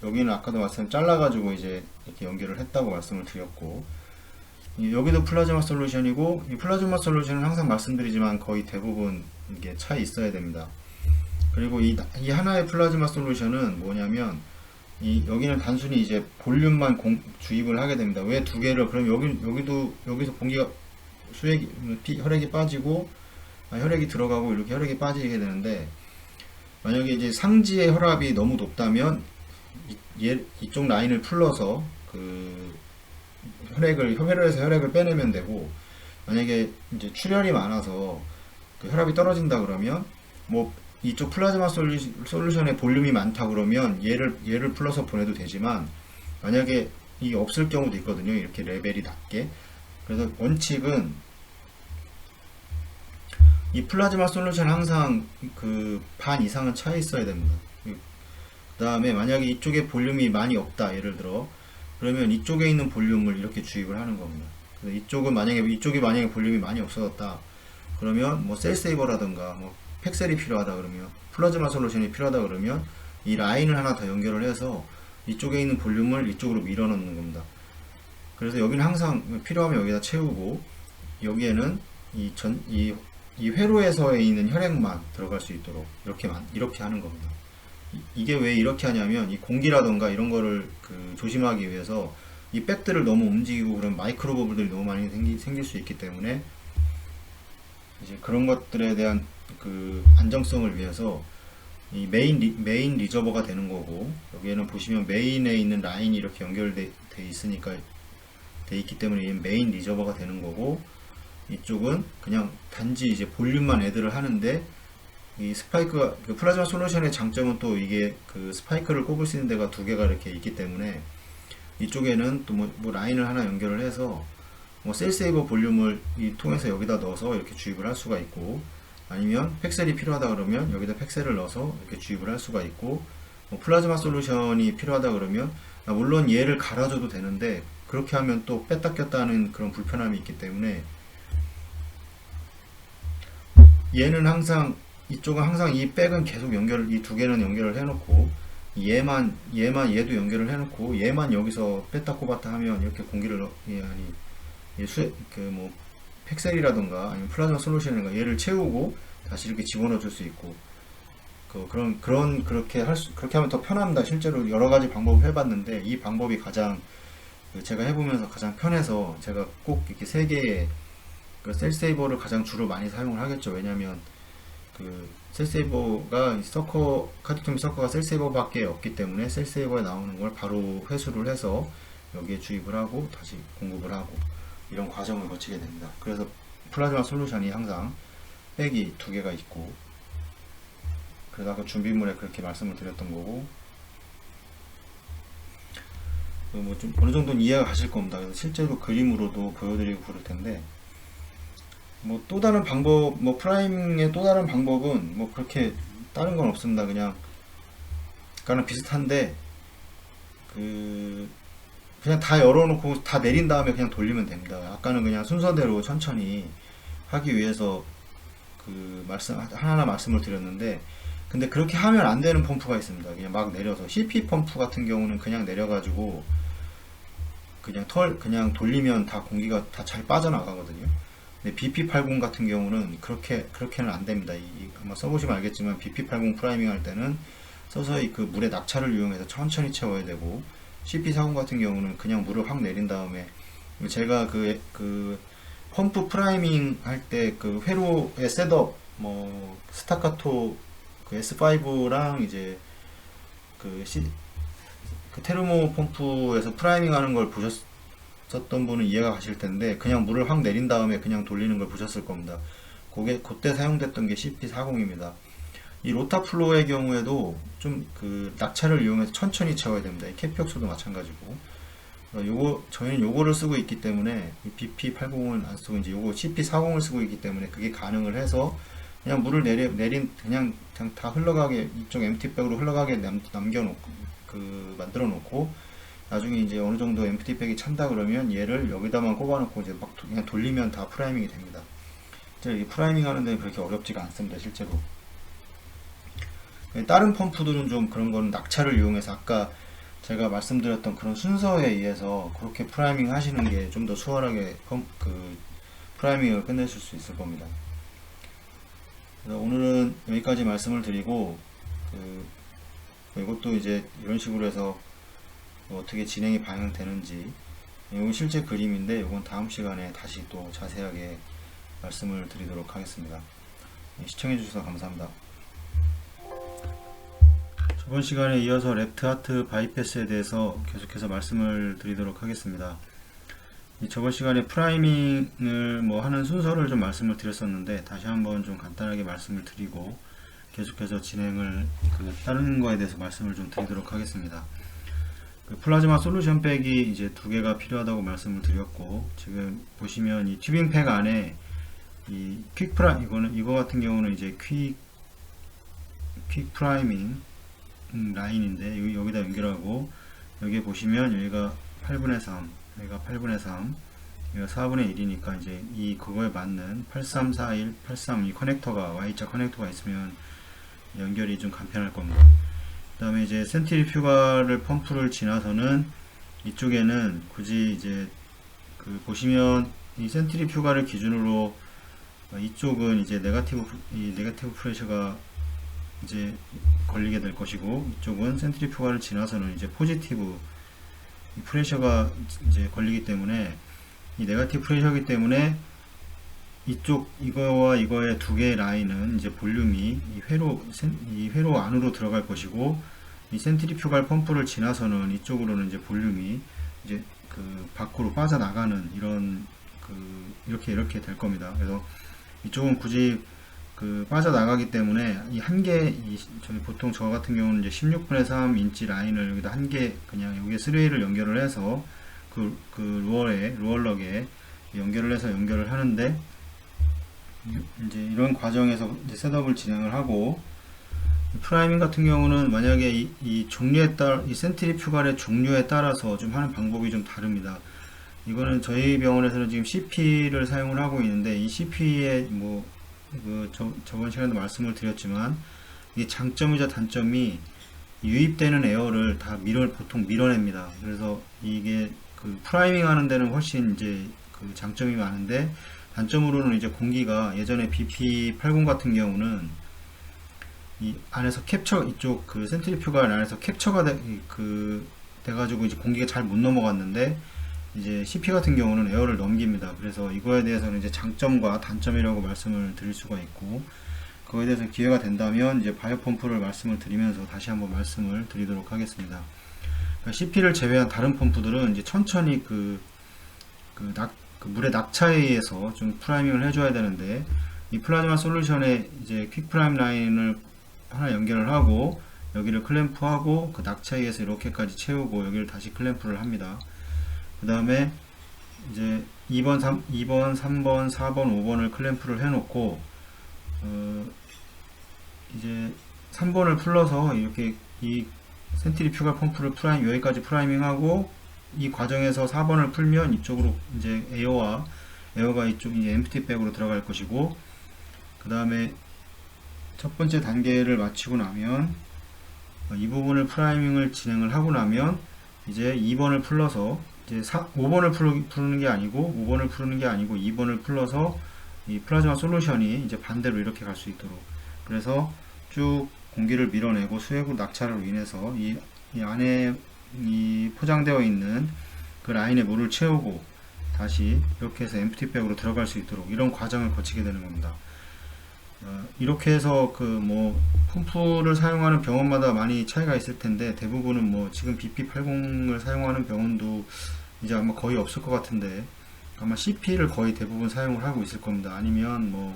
여기는 아까도 잘라가지고 이제 이렇게 연결을 했다고 말씀을 드렸고 여기도 플라즈마 솔루션이고 이 플라즈마 솔루션은 항상 말씀드리지만 거의 대부분 이게 차 있어야 됩니다. 그리고 이 하나의 플라즈마 솔루션은 뭐냐면 여기는 단순히 이제 볼륨만 주입을 하게 됩니다. 왜 두 개를? 그럼 여기서 공기가 혈액이 빠지고 혈액이 들어가고 이렇게 혈액이 빠지게 되는데 만약에 이제 상지의 혈압이 너무 높다면 이쪽 라인을 풀러서 혈액에서 혈액을 빼내면 되고 만약에 이제 출혈이 많아서 혈압이 떨어진다 그러면 뭐 이쪽 플라즈마 솔루션의 볼륨이 많다 그러면 얘를 풀러서 보내도 되지만 만약에 이게 없을 경우도 있거든요. 이렇게 레벨이 낮게. 그래서 원칙은 이 플라즈마 솔루션 항상 반 이상은 차 있어야 됩니다. 그 다음에 만약에 이쪽에 볼륨이 많이 없다 예를 들어 그러면 이쪽에 있는 볼륨을 이렇게 주입을 하는 겁니다. 그래서 이쪽이 만약에 볼륨이 많이 없어졌다 그러면 뭐 셀세이버라든가 뭐 팩셀이 필요하다 그러면 플라즈마 솔루션이 필요하다 그러면 이 라인을 하나 더 연결을 해서 이쪽에 있는 볼륨을 이쪽으로 밀어넣는 겁니다. 그래서 여기는 항상 필요하면 여기다 채우고 여기에는 이 회로에서에 있는 혈액만 들어갈 수 있도록 이렇게 하는 겁니다. 이게 왜 이렇게 하냐면 이 공기라던가 이런 거를 조심하기 위해서 이 백들을 너무 움직이고 그런 마이크로 버블들이 너무 많이 생길 수 있기 때문에 이제 그런 것들에 대한 안정성을 위해서 이 메인 리저버가 되는 거고 여기에는 보시면 메인에 있는 라인이 이렇게 연결돼 있기 때문에 얘는 메인 리저버가 되는 거고 이쪽은 그냥 단지 이제 볼륨만 애들을 하는데 이 스파이크가 그 플라즈마 솔루션의 장점은 또 이게 그 스파이크를 꼽을 수 있는 데가 두 개가 이렇게 있기 때문에 이쪽에는 또 뭐 라인을 하나 연결을 해서 뭐 셀세이버 볼륨을 이 통해서 여기다 넣어서 이렇게 주입을 할 수가 있고, 아니면 팩셀이 필요하다 그러면 여기다 팩셀을 넣어서 이렇게 주입을 할 수가 있고, 뭐 플라즈마 솔루션이 필요하다 그러면 물론 얘를 갈아줘도 되는데 그렇게 하면 또 뺐다 꼈다 하는 그런 불편함이 있기 때문에 얘는 항상 이쪽은 항상 이 백은 계속 이 두 개는 연결을 해놓고 얘도 연결을 해놓고 얘만 여기서 뺐다 꼽았다 하면 이렇게 공기를 아니 뭐 팩셀이라던가 아니면 플라즈마 솔루션이라든가 얘를 채우고 다시 이렇게 집어넣어 줄 수 있고, 그렇게 하면 더 편합니다. 실제로 여러 가지 방법을 해봤는데 이 방법이 가장 제가 해보면서 가장 편해서 제가 꼭 이렇게 세 개의 그 셀세이버를 가장 주로 많이 사용을 하겠죠. 왜냐면 그 셀세이버가 카드토미 서커가 셀세이버밖에 없기 때문에 셀세이버에 나오는 걸 바로 회수를 해서 여기에 주입을 하고 다시 공급을 하고 이런 과정을 거치게 됩니다. 그래서 플라즈마 솔루션이 항상 백이 두 개가 있고, 그래서 아까 준비물에 그렇게 말씀을 드렸던 거고, 뭐 좀 어느 정도는 이해가 가실 겁니다. 그래서 실제로 그림으로도 보여드리고 그럴 텐데, 뭐 또 다른 방법, 뭐 프라이밍의 또 다른 방법은 뭐 그렇게 다른 건 없습니다. 그냥 비슷한데 그냥 다 열어놓고 다 내린 다음에 그냥 돌리면 됩니다. 아까는 그냥 순서대로 천천히 하기 위해서 하나하나 말씀을 드렸는데, 근데 그렇게 하면 안 되는 펌프가 있습니다. 그냥 막 내려서 CP 펌프 같은 경우는 그냥 내려가지고 그냥 돌리면 다 공기가 다 잘 빠져나가거든요. 근데 BP80 같은 경우는 그렇게는 안 됩니다. 아마 써보시면 알겠지만 BP80 프라이밍 할 때는 서서히 그 물의 낙차를 이용해서 천천히 채워야 되고, CP40 같은 경우는 그냥 물을 확 내린 다음에, 제가 그 펌프 프라이밍 할 때 그 회로의 셋업, 뭐 스타카토 그 S5랑 이제 그 테르모 펌프에서 프라이밍 하는 걸 보셨던 분은 이해가 가실 텐데, 그냥 물을 확 내린 다음에 그냥 돌리는 걸 보셨을 겁니다. 그때 사용됐던 게 CP40입니다. 이 로타플로의 경우에도 좀 그 낙차를 이용해서 천천히 채워야 됩니다. 이 캐피옥수도 마찬가지고. 저희는 요거를 쓰고 있기 때문에 이 BP80을 안 쓰고 이제 요거 CP40을 쓰고 있기 때문에 그게 가능을 해서 그냥 물을 그냥 다 흘러가게, 이쪽 MT백으로 흘러가게 남겨놓고 만들어 놓고, 나중에 이제 어느 정도 MT백이 찬다 그러면 얘를 여기다만 꼽아놓고 이제 막 그냥 돌리면 다 프라이밍이 됩니다. 이 프라이밍 하는 데는 그렇게 어렵지가 않습니다, 실제로. 다른 펌프들은 좀 그런 거는 낙차를 이용해서 아까 제가 말씀드렸던 그런 순서에 의해서 그렇게 프라이밍 하시는 게 좀 더 수월하게 프라이밍을 끝내실 수 있을 겁니다. 그래서 오늘은 여기까지 말씀을 드리고, 이것도 이제 이런 식으로 해서 어떻게 진행이 방향되는지, 이건 실제 그림인데 이건 다음 시간에 다시 또 자세하게 말씀을 드리도록 하겠습니다. 시청해 주셔서 감사합니다. 저번 시간에 이어서 랩트 하트 바이패스에 대해서 계속해서 말씀을 드리도록 하겠습니다. 저번 시간에 프라이밍을 뭐 하는 순서를 좀 말씀을 드렸었는데, 다시 한번 좀 간단하게 말씀을 드리고 계속해서 진행을 다른 거에 대해서 말씀을 좀 드리도록 하겠습니다. 플라즈마 솔루션 백이 이제 두 개가 필요하다고 말씀을 드렸고, 지금 보시면 이 튜빙 팩 안에 이 이거 같은 경우는 이제 퀵 프라이밍 라인인데 여기다 연결하고, 여기 보시면 여기가 8분의 3, 여기가 8분의 3, 여기가 4분의 1이니까 이제 그거에 맞는 8341, 83 이 커넥터가 Y자 커넥터가 있으면 연결이 좀 간편할 겁니다. 그 다음에 이제 센트리퓨가를 펌프를 지나서는 이쪽에는 굳이 이제 보시면 이 센트리퓨가를 기준으로 이쪽은 이제 네거티브 프레셔가 이제 걸리게 될 것이고, 이쪽은 센트리퓨가를 지나서는 이제 포지티브 프레셔가 이제 걸리기 때문에, 이 네거티브 프레셔이기 때문에 이거와 이거의 두 개의 라인은 이제 볼륨이 이 회로 안으로 들어갈 것이고, 이 센트리퓨갈 펌프를 지나서는 이쪽으로는 이제 볼륨이 이제 밖으로 빠져나가는 이렇게 될 겁니다. 그래서 이쪽은 굳이 빠져나가기 때문에 이 한 개, 저희 보통 저 같은 경우는 이제 16분의 3인치 라인을 여기다 한 개 그냥 여기에 3A를 연결을 해서 루얼럭에 연결을 해서 연결을 하는데, 이제 이런 과정에서 이제 셋업을 진행을 하고, 프라이밍 같은 경우는 만약에 이 종류에 따라, 이 센트리퓨갈의 종류에 따라서 좀 하는 방법이 좀 다릅니다. 이거는 저희 병원에서는 지금 CP를 사용을 하고 있는데, 이 CP의 저번 시간에도 말씀을 드렸지만, 이게 장점이자 단점이 유입되는 에어를 다 보통 밀어냅니다. 그래서 이게 프라이밍 하는 데는 훨씬 이제 장점이 많은데, 단점으로는 이제 공기가 예전에 BP80 같은 경우는 이 안에서 이쪽 센트리퓨갈 안에서 캡처가 돼가지고 이제 공기가 잘 못 넘어갔는데, 이제 CP 같은 경우는 에어를 넘깁니다. 그래서 이거에 대해서는 이제 장점과 단점이라고 말씀을 드릴 수가 있고, 그거에 대해서 기회가 된다면 이제 바이오 펌프를 말씀을 드리면서 다시 한번 말씀을 드리도록 하겠습니다. 그러니까 CP를 제외한 다른 펌프들은 이제 천천히 물의 낙차에 의해서 좀 프라이밍을 해줘야 되는데, 이 플라즈마 솔루션에 이제 퀵 프라임 라인을 하나 연결을 하고 여기를 클램프하고 그 낙차에 의해서 이렇게까지 채우고 여기를 다시 클램프를 합니다. 그 다음에 이제 2번, 3번, 4번, 5번을 클램프를 해놓고 이제 3번을 풀러서 이렇게 이 센트리퓨갈 펌프를 여기까지 프라이밍하고, 이 과정에서 4번을 풀면 이쪽으로 이제 에어가 이쪽 이제 엠프티 백으로 들어갈 것이고, 그 다음에 첫 번째 단계를 마치고 나면 이 부분을 프라이밍을 진행을 하고 나면 이제 2번을 풀러서 이제 5번을 푸는 게 아니고 5번을 푸는 게 아니고 2번을 풀러서 이 플라즈마 솔루션이 이제 반대로 이렇게 갈 수 있도록, 그래서 쭉 공기를 밀어내고 수액으로 낙차로 인해서 이 안에 이 포장되어 있는 그 라인에 물을 채우고 다시 이렇게 해서 엠프티 백으로 들어갈 수 있도록 이런 과정을 거치게 되는 겁니다. 이렇게 해서 펌프를 사용하는 병원마다 많이 차이가 있을 텐데, 대부분은 지금 BP80을 사용하는 병원도 이제 아마 거의 없을 것 같은데, 아마 CP를 거의 대부분 사용을 하고 있을 겁니다. 아니면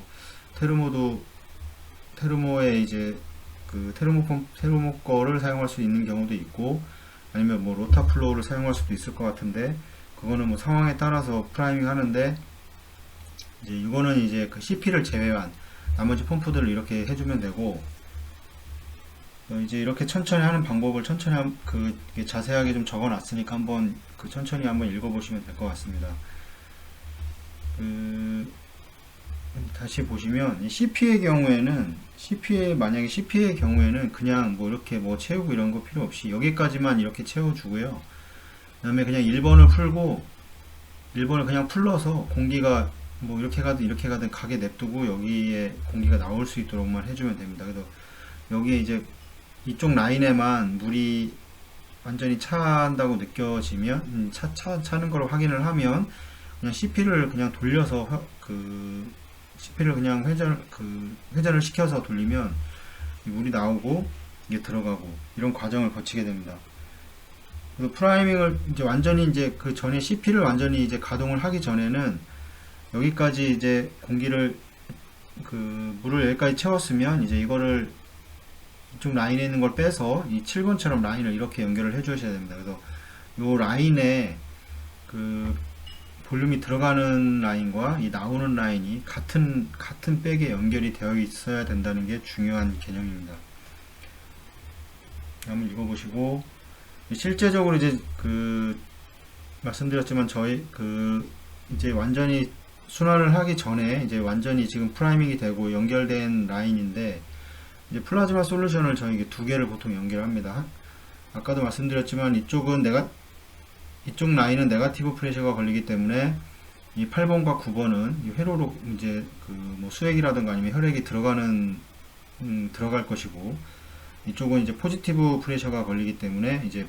테르모의 이제 테르모 거를 사용할 수 있는 경우도 있고, 아니면 로타플로우를 사용할 수도 있을 것 같은데, 그거는 상황에 따라서 프라이밍 하는데, 이제 이거는 이제 CP를 제외한 나머지 펌프들을 이렇게 해주면 되고, 이제 이렇게 천천히 하는 방법을 자세하게 좀 적어 놨으니까 한번 천천히 한번 읽어보시면 될 것 같습니다. 다시 보시면 CP의 경우에는 만약에 CP의 경우에는 그냥 이렇게 채우고 이런 거 필요 없이 여기까지만 이렇게 채워주고요. 그 다음에 그냥 1번을 풀고 1번을 그냥 풀러서 공기가 이렇게 가든 가게 냅두고 여기에 공기가 나올 수 있도록만 해주면 됩니다. 그래서 여기에 이제 이쪽 라인에만 물이 완전히 차한다고 느껴지면 차는 걸 확인을 하면 그냥 CP를 그냥 돌려서 CP를 그냥 회전을 시켜서 돌리면 물이 나오고 이게 들어가고 이런 과정을 거치게 됩니다. 그래서 프라이밍을 이제 완전히 이제 전에 CP를 완전히 이제 가동을 하기 전에는 여기까지 이제 물을 여기까지 채웠으면 이제 이거를 이쪽 라인에 있는 걸 빼서 이 7번처럼 라인을 이렇게 연결을 해 주셔야 됩니다. 그래서 이 라인에 볼륨이 들어가는 라인과 이 나오는 라인이 같은 백에 연결이 되어 있어야 된다는 게 중요한 개념입니다. 한번 읽어보시고, 실제적으로 이제 말씀드렸지만 이제 완전히 순환을 하기 전에 이제 완전히 지금 프라이밍이 되고 연결된 라인인데, 이제 플라즈마 솔루션을 저희 2개를 보통 연결합니다. 아까도 말씀드렸지만 이쪽 라인은 네가티브 프레셔가 걸리기 때문에 이 8번과 9번은 이 회로로 이제 수액이라든가 아니면 혈액이 들어갈 것이고, 이쪽은 이제 포지티브 프레셔가 걸리기 때문에 이제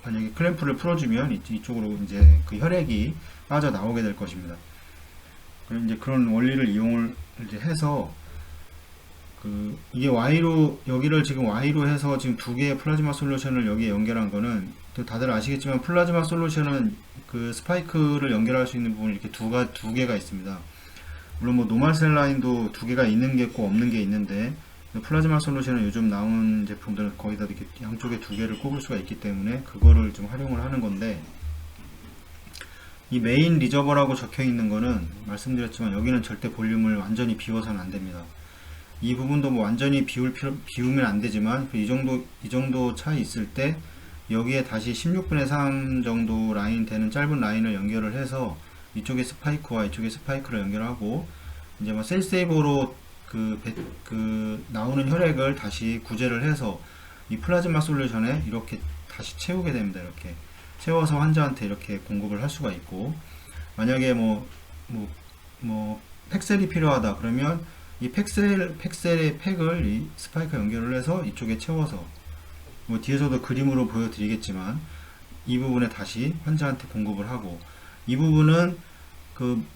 만약에 클램프를 풀어주면 이쪽으로 이제 혈액이 빠져 나오게 될 것입니다. 그럼 이제 그런 원리를 이용을 이제 해서 이게 여기를 지금 Y로 해서 지금 2개의 플라즈마 솔루션을 여기에 연결한 거는 다들 아시겠지만, 플라즈마 솔루션은 스파이크를 연결할 수 있는 부분이 이렇게 두 개가 있습니다. 물론 뭐 노멀셀 라인도 두 개가 있는 게 있고 없는 게 있는데, 플라즈마 솔루션은 요즘 나온 제품들은 거의 다 이렇게 양쪽에 두 개를 꼽을 수가 있기 때문에 그거를 좀 활용을 하는 건데, 이 메인 리저버라고 적혀 있는 거는 말씀드렸지만 여기는 절대 볼륨을 완전히 비워서는 안 됩니다. 이 부분도 뭐 완전히 비우면 안 되지만 이 정도 차이 있을 때 여기에 다시 16분의 3 정도 라인 되는 짧은 라인을 연결을 해서 이쪽에 스파이크와 이쪽에 스파이크를 연결하고, 이제 뭐 셀세이버로 나오는 혈액을 다시 구제를 해서 이 플라즈마 솔루션에 이렇게 다시 채우게 됩니다. 이렇게 채워서 환자한테 이렇게 공급을 할 수가 있고, 만약에 팩셀이 필요하다 그러면 이 팩셀의 팩을 이 스파이크 연결을 해서 이쪽에 채워서, 뭐 뒤에서도 그림으로 보여드리겠지만 이 부분에 다시 환자한테 공급을 하고, 이 부분은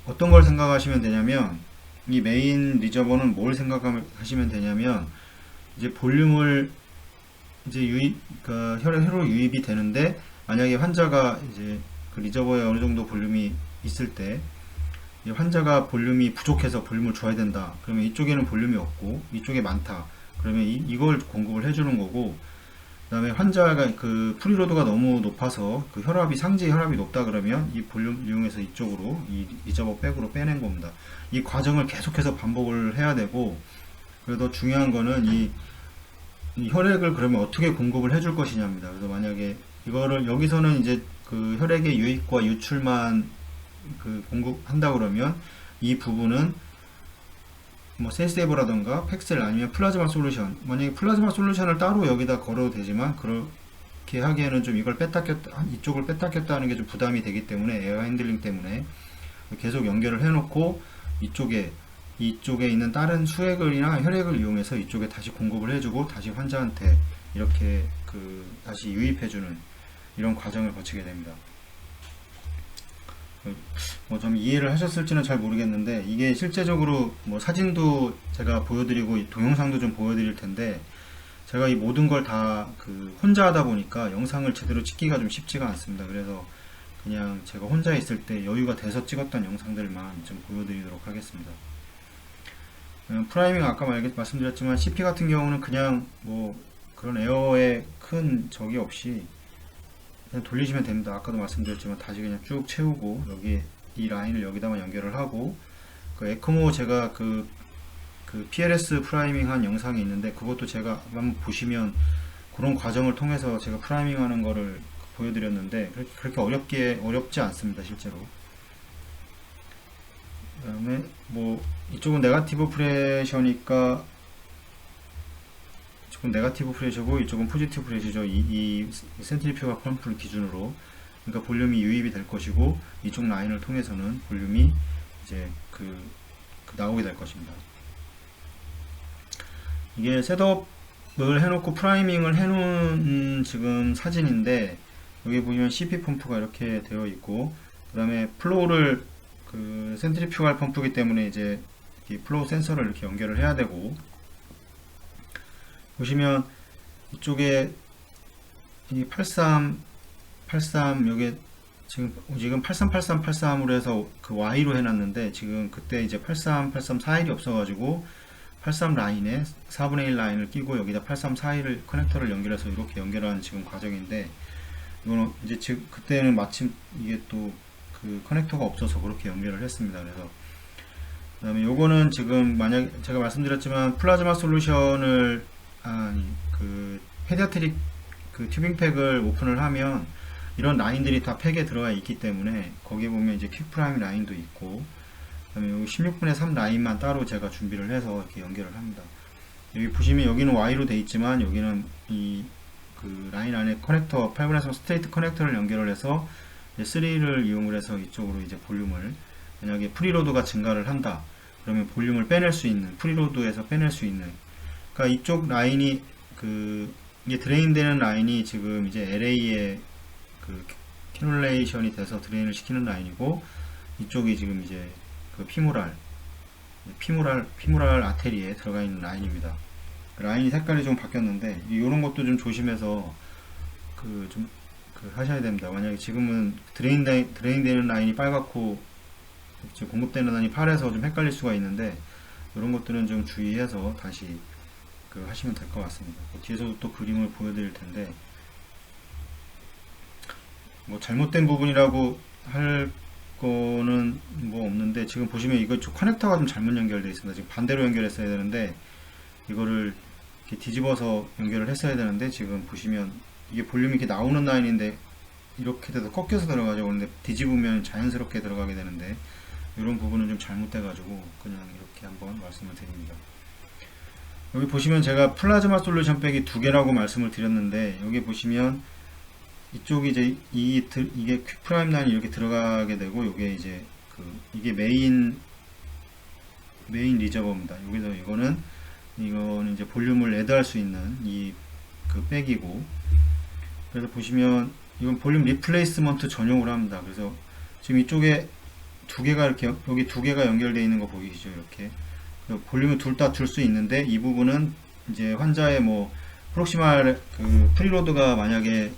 어떤 걸 생각하시면 되냐면, 이 메인 리저버는 뭘 생각하시면 되냐면, 이제 볼륨을 이제 혈액으로 유입이 되는데, 만약에 환자가 이제 그 리저버에 어느 정도 볼륨이 있을 때 환자가 볼륨이 부족해서 볼륨을 줘야 된다 그러면 이쪽에는 볼륨이 없고 이쪽에 많다 그러면 이걸 공급을 해주는 거고, 그 다음에 환자가 그 프리로드가 너무 높아서 그 상지 혈압이 높다 그러면 이 볼륨 이용해서 이쪽으로 이 리저버 백으로 빼낸 겁니다. 이 과정을 계속해서 반복을 해야 되고, 그래도 중요한 거는 이 혈액을 그러면 어떻게 공급을 해줄 것이냐입니다. 그래서 만약에 이거를 여기서는 이제 그 혈액의 유입과 유출만 공급한다 그러면 이 부분은 뭐 셀세이버라던가 팩셀 아니면 플라즈마 솔루션, 만약에 플라즈마 솔루션을 따로 여기다 걸어도 되지만 그렇게 하기에는 좀 이걸 뺐다 꼈다, 이쪽을 뺐다 꼈다 하는 게 좀 부담이 되기 때문에, 에어 핸들링 때문에 계속 연결을 해놓고 이쪽에 있는 다른 수액을이나 혈액을 이용해서 이쪽에 다시 공급을 해주고 다시 환자한테 이렇게 다시 유입해주는 이런 과정을 거치게 됩니다. 뭐 좀 이해를 하셨을지는 잘 모르겠는데, 이게 실제적으로 뭐 사진도 제가 보여드리고 동영상도 좀 보여드릴 텐데, 제가 이 모든 걸 다 혼자 하다 보니까 영상을 제대로 찍기가 좀 쉽지가 않습니다. 그래서 그냥 제가 혼자 있을 때 여유가 돼서 찍었던 영상들만 좀 보여드리도록 하겠습니다. 프라이밍 아까 말씀드렸지만 CP 같은 경우는 그냥 뭐 그런 에어에 큰 적이 없이 그냥 돌리시면 됩니다. 아까도 말씀드렸지만 다시 그냥 쭉 채우고, 여기 이 라인을 여기다만 연결을 하고, 에크모 제가 PLS 프라이밍 한 영상이 있는데 그것도 제가 한번 보시면 그런 과정을 통해서 제가 프라이밍 하는 거를 보여드렸는데 그렇게 어렵지 않습니다, 실제로. 그 다음에 뭐 이쪽은 네가티브 프레셔니까 이쪽은 네가티브 프레셔고 이쪽은 포지티브 프레셔죠. 이 센트리퓨가 펌프를 기준으로, 그러니까 볼륨이 유입이 될 것이고 이쪽 라인을 통해서는 볼륨이 이제 나오게 될 것입니다. 이게 셋업을 해놓고 프라이밍을 해놓은 지금 사진인데, 여기 보시면 CP 펌프가 이렇게 되어 있고, 그 다음에 플로우를 센트리퓨갈 펌프이기 때문에 이제 플로우 센서를 이렇게 연결을 해야 되고, 보시면 이쪽에 이 83 여기 지금 838383으로 해서 Y로 해놨는데, 지금 그때 이제 8383 41이 없어가지고 83 라인에 4분의 1 라인을 끼고 여기다 83 41을 커넥터를 연결해서 이렇게 연결한 지금 과정인데, 이거는 이제 그때는 마침 이게 또 커넥터가 없어서 그렇게 연결을 했습니다. 그래서 그 다음에 요거는 지금 만약 제가 말씀드렸지만 플라즈마 솔루션을 페디아트릭 튜빙팩을 오픈을 하면 이런 라인들이 다 팩에 들어가 있기 때문에, 거기에 보면 이제 퀵 프라임 라인도 있고, 그 다음에 여기 16분의 3 라인만 따로 제가 준비를 해서 이렇게 연결을 합니다. 여기 보시면 여기는 Y로 돼 있지만 여기는 이 라인 안에 커넥터 8분의 3 스트레이트 커넥터를 연결을 해서 3를 이용을 해서 이쪽으로 이제 볼륨을, 만약에 프리로드가 증가를 한다 그러면 볼륨을 빼낼 수 있는, 프리로드에서 빼낼 수 있는, 그러니까 이쪽 라인이 이게 드레인 되는 라인이 지금 이제 LA에 캐놀레이션이 돼서 드레인을 시키는 라인이고, 이쪽이 지금 이제 피모랄 아테리에 들어가 있는 라인입니다. 라인이 색깔이 좀 바뀌었는데 이런 것도 좀 조심해서 하셔야 됩니다. 만약에 지금은 드레인 되는 라인이 빨갛고 지금 공급되는 라인이 8에서 좀 헷갈릴 수가 있는데 이런 것들은 좀 주의해서 다시 하시면 될 것 같습니다. 뒤에서도 또 그림을 보여드릴 텐데 뭐 잘못된 부분이라고 할 거는 뭐 없는데 지금 보시면 이거 커넥터가 좀 잘못 연결되어 있습니다. 지금 반대로 연결했어야 되는데 이거를 이렇게 뒤집어서 연결을 했어야 되는데 지금 보시면 이게 볼륨이 이렇게 나오는 라인인데 이렇게 돼서 꺾여서 들어가죠. 그런데 뒤집으면 자연스럽게 들어가게 되는데 이런 부분은 좀 잘못돼 가지고 그냥 이렇게 한번 말씀을 드립니다. 여기 보시면 제가 플라즈마 솔루션 백이 두 개라고 말씀을 드렸는데 여기 보시면 이쪽이 이제 이게 퀵 프라임 라인이 이렇게 들어가게 되고 요게 이제 이게 메인 리저버입니다. 여기서 이거는 이제 볼륨을 애드할 수 있는 백이고, 그래서 보시면 이건 볼륨 리플레이스먼트 전용으로 합니다. 그래서 지금 이쪽에 두 개가 이렇게 여기 두 개가 연결되어 있는 거 보이시죠? 이렇게 볼륨을 둘 다 줄 수 있는데 이 부분은 이제 환자의 뭐 프록시말 프리로드가 만약에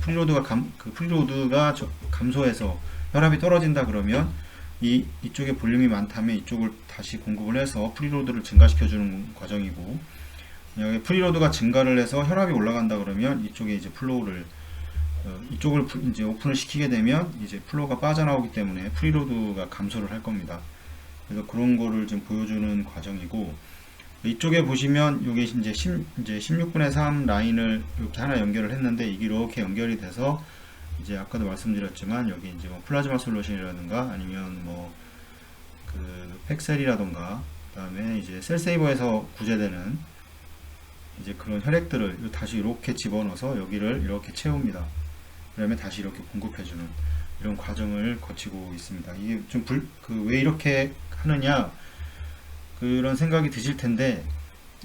프리로드가 감소해서 혈압이 떨어진다 그러면 이쪽에 볼륨이 많다면 이쪽을 다시 공급을 해서 프리로드를 증가시켜 주는 과정이고, 만약에 프리로드가 증가를 해서 혈압이 올라간다 그러면 이쪽에 이제 플로우를 이쪽을 이제 오픈을 시키게 되면 이제 플로우가 빠져나오기 때문에 프리로드가 감소를 할 겁니다. 그래서 그런 거를 좀 보여주는 과정이고, 이쪽에 보시면 이게 이제 16분의 3 라인을 이렇게 하나 연결을 했는데 이게 이렇게 연결이 돼서 이제 아까도 말씀드렸지만 여기 이제 뭐 플라즈마 솔루션이라든가 아니면 뭐 팩셀이라든가 그다음에 이제 셀세이버에서 구제되는 이제 그런 혈액들을 다시 이렇게 집어넣어서 여기를 이렇게 채웁니다. 그다음에 다시 이렇게 공급해주는 이런 과정을 거치고 있습니다. 이게 좀 왜 이렇게 하느냐 그런 생각이 드실 텐데,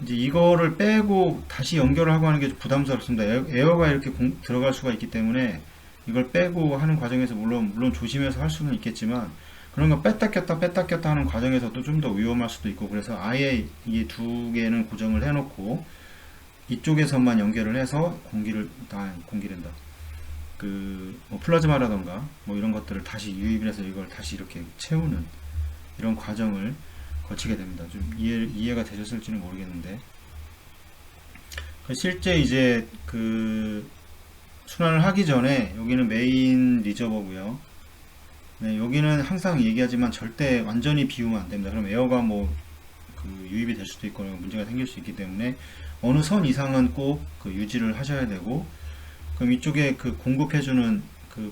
이제 이거를 빼고 다시 연결을 하고 하는 게 좀 부담스럽습니다. 에어가 이렇게 들어갈 수가 있기 때문에 이걸 빼고 하는 과정에서 물론 조심해서 할 수는 있겠지만 그런 거 뺐다 꼈다 하는 과정에서도 좀 더 위험할 수도 있고, 그래서 아예 이 두 개는 고정을 해놓고 이쪽에서만 연결을 해서 공기된다. 뭐 플라즈마라던가 뭐 이런 것들을 다시 유입을 해서 이걸 다시 이렇게 채우는 이런 과정을 거치게 됩니다. 좀 이해가 되셨을지는 모르겠는데, 실제 이제 순환을 하기 전에 여기는 메인 리저버고요. 네, 여기는 항상 얘기하지만 절대 완전히 비우면 안 됩니다. 그럼 에어가 뭐 유입이 될 수도 있거나 문제가 생길 수 있기 때문에 어느 선 이상은 꼭 유지를 하셔야 되고, 그럼 이쪽에 공급해주는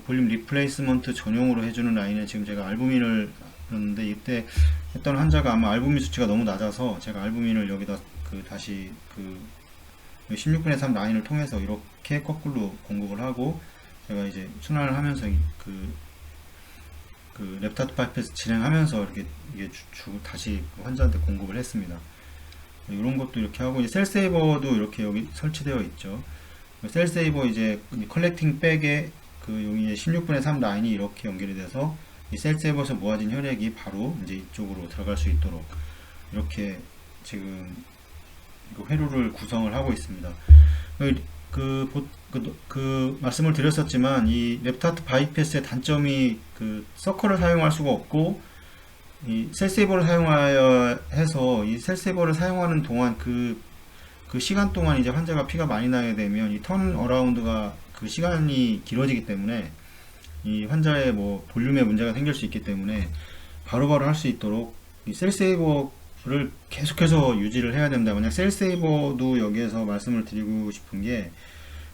볼륨 리플레이스먼트 전용으로 해주는 라인에 지금 제가 알부민을 넣었는데, 이때 했던 환자가 아마 알부민 수치가 너무 낮아서 제가 알부민을 여기다 다시 16분의 3 라인을 통해서 이렇게 거꾸로 공급을 하고 제가 이제 순환을 하면서 랩타트 바이패스 진행하면서 이게 다시 환자한테 공급을 했습니다. 이런 것도 이렇게 하고, 이제 셀세이버도 이렇게 여기 설치되어 있죠. 셀세이버 이제 컬렉팅 백에 여기 16분의 3 라인이 이렇게 연결이 돼서 이 셀세이버에서 모아진 혈액이 바로 이제 이쪽으로 들어갈 수 있도록 이렇게 지금 회로를 구성을 하고 있습니다. 말씀을 드렸었지만 이 랩타트 바이패스의 단점이 서커를 사용할 수가 없고, 이 셀세이버를 사용하여 해서 이 셀세이버를 사용하는 동안 그 시간 동안 이제 환자가 피가 많이 나게 되면 이 턴 어라운드가 시간이 길어지기 때문에 이 환자의 뭐 볼륨에 문제가 생길 수 있기 때문에 바로바로 할 수 있도록 이 셀세이버를 계속해서 유지를 해야 됩니다. 만약 셀세이버도 여기에서 말씀을 드리고 싶은 게,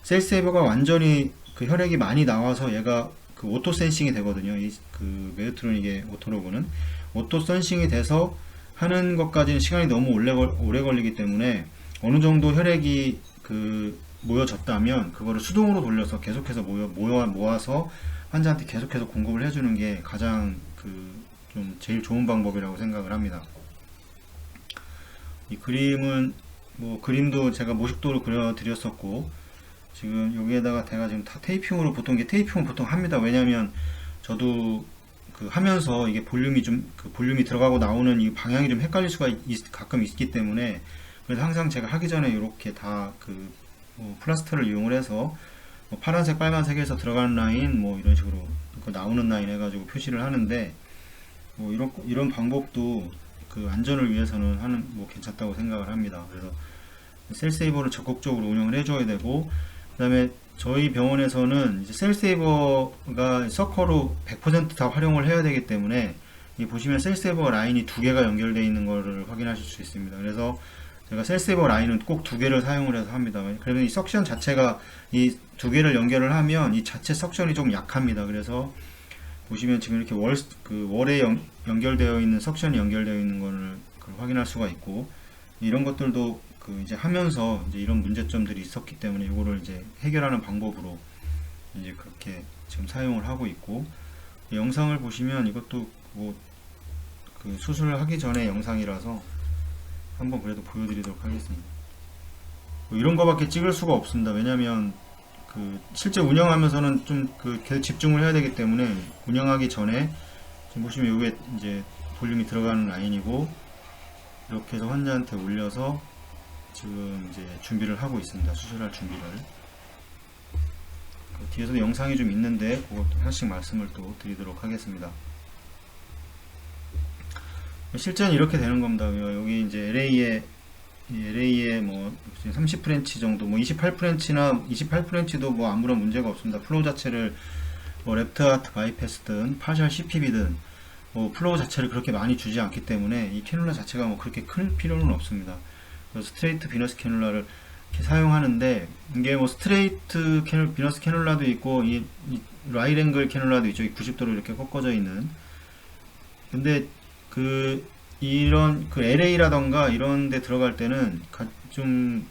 셀세이버가 완전히 혈액이 많이 나와서 얘가 오토 센싱이 되거든요. 이 메드트로닉의 오토로그는 오토 센싱이 돼서 하는 것까지는 시간이 너무 오래 걸리기 때문에 어느 정도 혈액이 모여졌다면 그거를 수동으로 돌려서 계속해서 모아서 환자한테 계속해서 공급을 해주는 게 가장 좀 제일 좋은 방법이라고 생각을 합니다. 이 그림은 그림도 제가 모식도로 그려드렸었고, 지금 여기에다가 제가 지금 다 테이핑으로 테이핑은 보통 합니다. 왜냐면 저도 하면서 이게 볼륨이 들어가고 나오는 이 방향이 좀 헷갈릴 수가 가끔 있기 때문에, 그래서 항상 제가 하기 전에 이렇게 다 플라스터를 이용을 해서 파란색 빨간색에서 들어가는 라인 이런 식으로 나오는 라인 해가지고 표시를 하는데, 뭐 이런 방법도 그 안전을 위해서는 하는 뭐 괜찮다고 생각을 합니다. 그래서 셀세이버를 적극적으로 운영을 해줘야 되고, 그다음에 저희 병원에서는 이제 셀세이버가 서커로 100% 다 활용을 해야 되기 때문에 이 보시면 셀세이버 라인이 두 개가 연결되어 있는 것을 확인하실 수 있습니다. 그래서 제가 셀세이버 라인은 꼭 두 개를 사용을 해서 합니다. 그러면 이 석션 자체가 이 두 개를 연결을 하면 이 자체 석션이 좀 약합니다. 그래서 보시면 지금 이렇게 월에 연결되어 있는 석션이 연결되어 있는 거를 확인할 수가 있고, 이런 것들도 그 이제 하면서 이제 이런 문제점들이 있었기 때문에 이거를 이제 해결하는 방법으로 이제 그렇게 지금 사용을 하고 있고, 영상을 보시면 이것도 뭐 그 수술을 하기 전에 영상이라서 한번 그래도 보여드리도록 하겠습니다. 뭐 이런 거밖에 찍을 수가 없습니다. 왜냐면 그 실제 운영하면서는 좀 그 계속 집중을 해야 되기 때문에, 운영하기 전에 지금 보시면 이게 이제 볼륨이 들어가는 라인이고, 이렇게 해서 환자한테 올려서 지금 이제 준비를 하고 있습니다. 수술할 준비를. 그 뒤에서도 영상이 좀 있는데 그것도 하나씩 말씀을 또 드리도록 하겠습니다. 실제는 이렇게 되는 겁니다. 여기 이제 LA에 뭐 30프렌치 정도, 뭐 28프렌치나 28프렌치도 뭐 아무런 문제가 없습니다. 플로우 자체를 뭐 랩트 하트 바이패스든 파셜 CPB든 뭐 플로우 자체를 그렇게 많이 주지 않기 때문에 이 캐놀라 자체가 뭐 그렇게 클 필요는 없습니다. 그래서 스트레이트 비너스 캐놀라를 이렇게 사용하는데, 이게 뭐 스트레이트 비너스 캐놀라도 있고 이 라이트 앵글 캐놀라도 있죠. 90도로 이렇게 꺾어져 있는. 근데 이런 LA라던가 이런 데 들어갈 때는 좀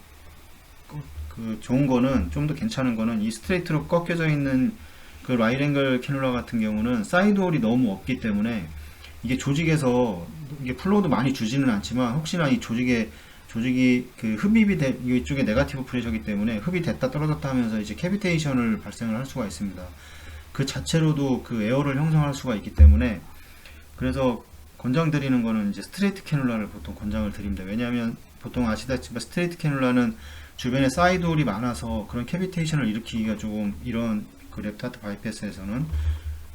좋은 거는, 좀 더 괜찮은 거는 이 스트레이트로 꺾여져 있는 그 라이트 앵글 캐놀라 같은 경우는 사이드 홀이 너무 없기 때문에 이게 조직에서 이게 플로우도 많이 주지는 않지만 혹시나 이 조직이 그 흡입이 이쪽에 네가티브 프레셔기 때문에 흡입이 됐다 떨어졌다 하면서 이제 캐비테이션을 발생을 할 수가 있습니다. 그 자체로도 그 에어를 형성할 수가 있기 때문에, 그래서 권장드리는 거는 이제 스트레이트 캐놀라를 보통 권장을 드립니다. 왜냐하면 보통 아시다시피 스트레이트 캐놀라는 주변에 사이드 홀이 많아서 그런 캐비테이션을 일으키기가 조금, 이런 그 랩트 하트 바이패스에서는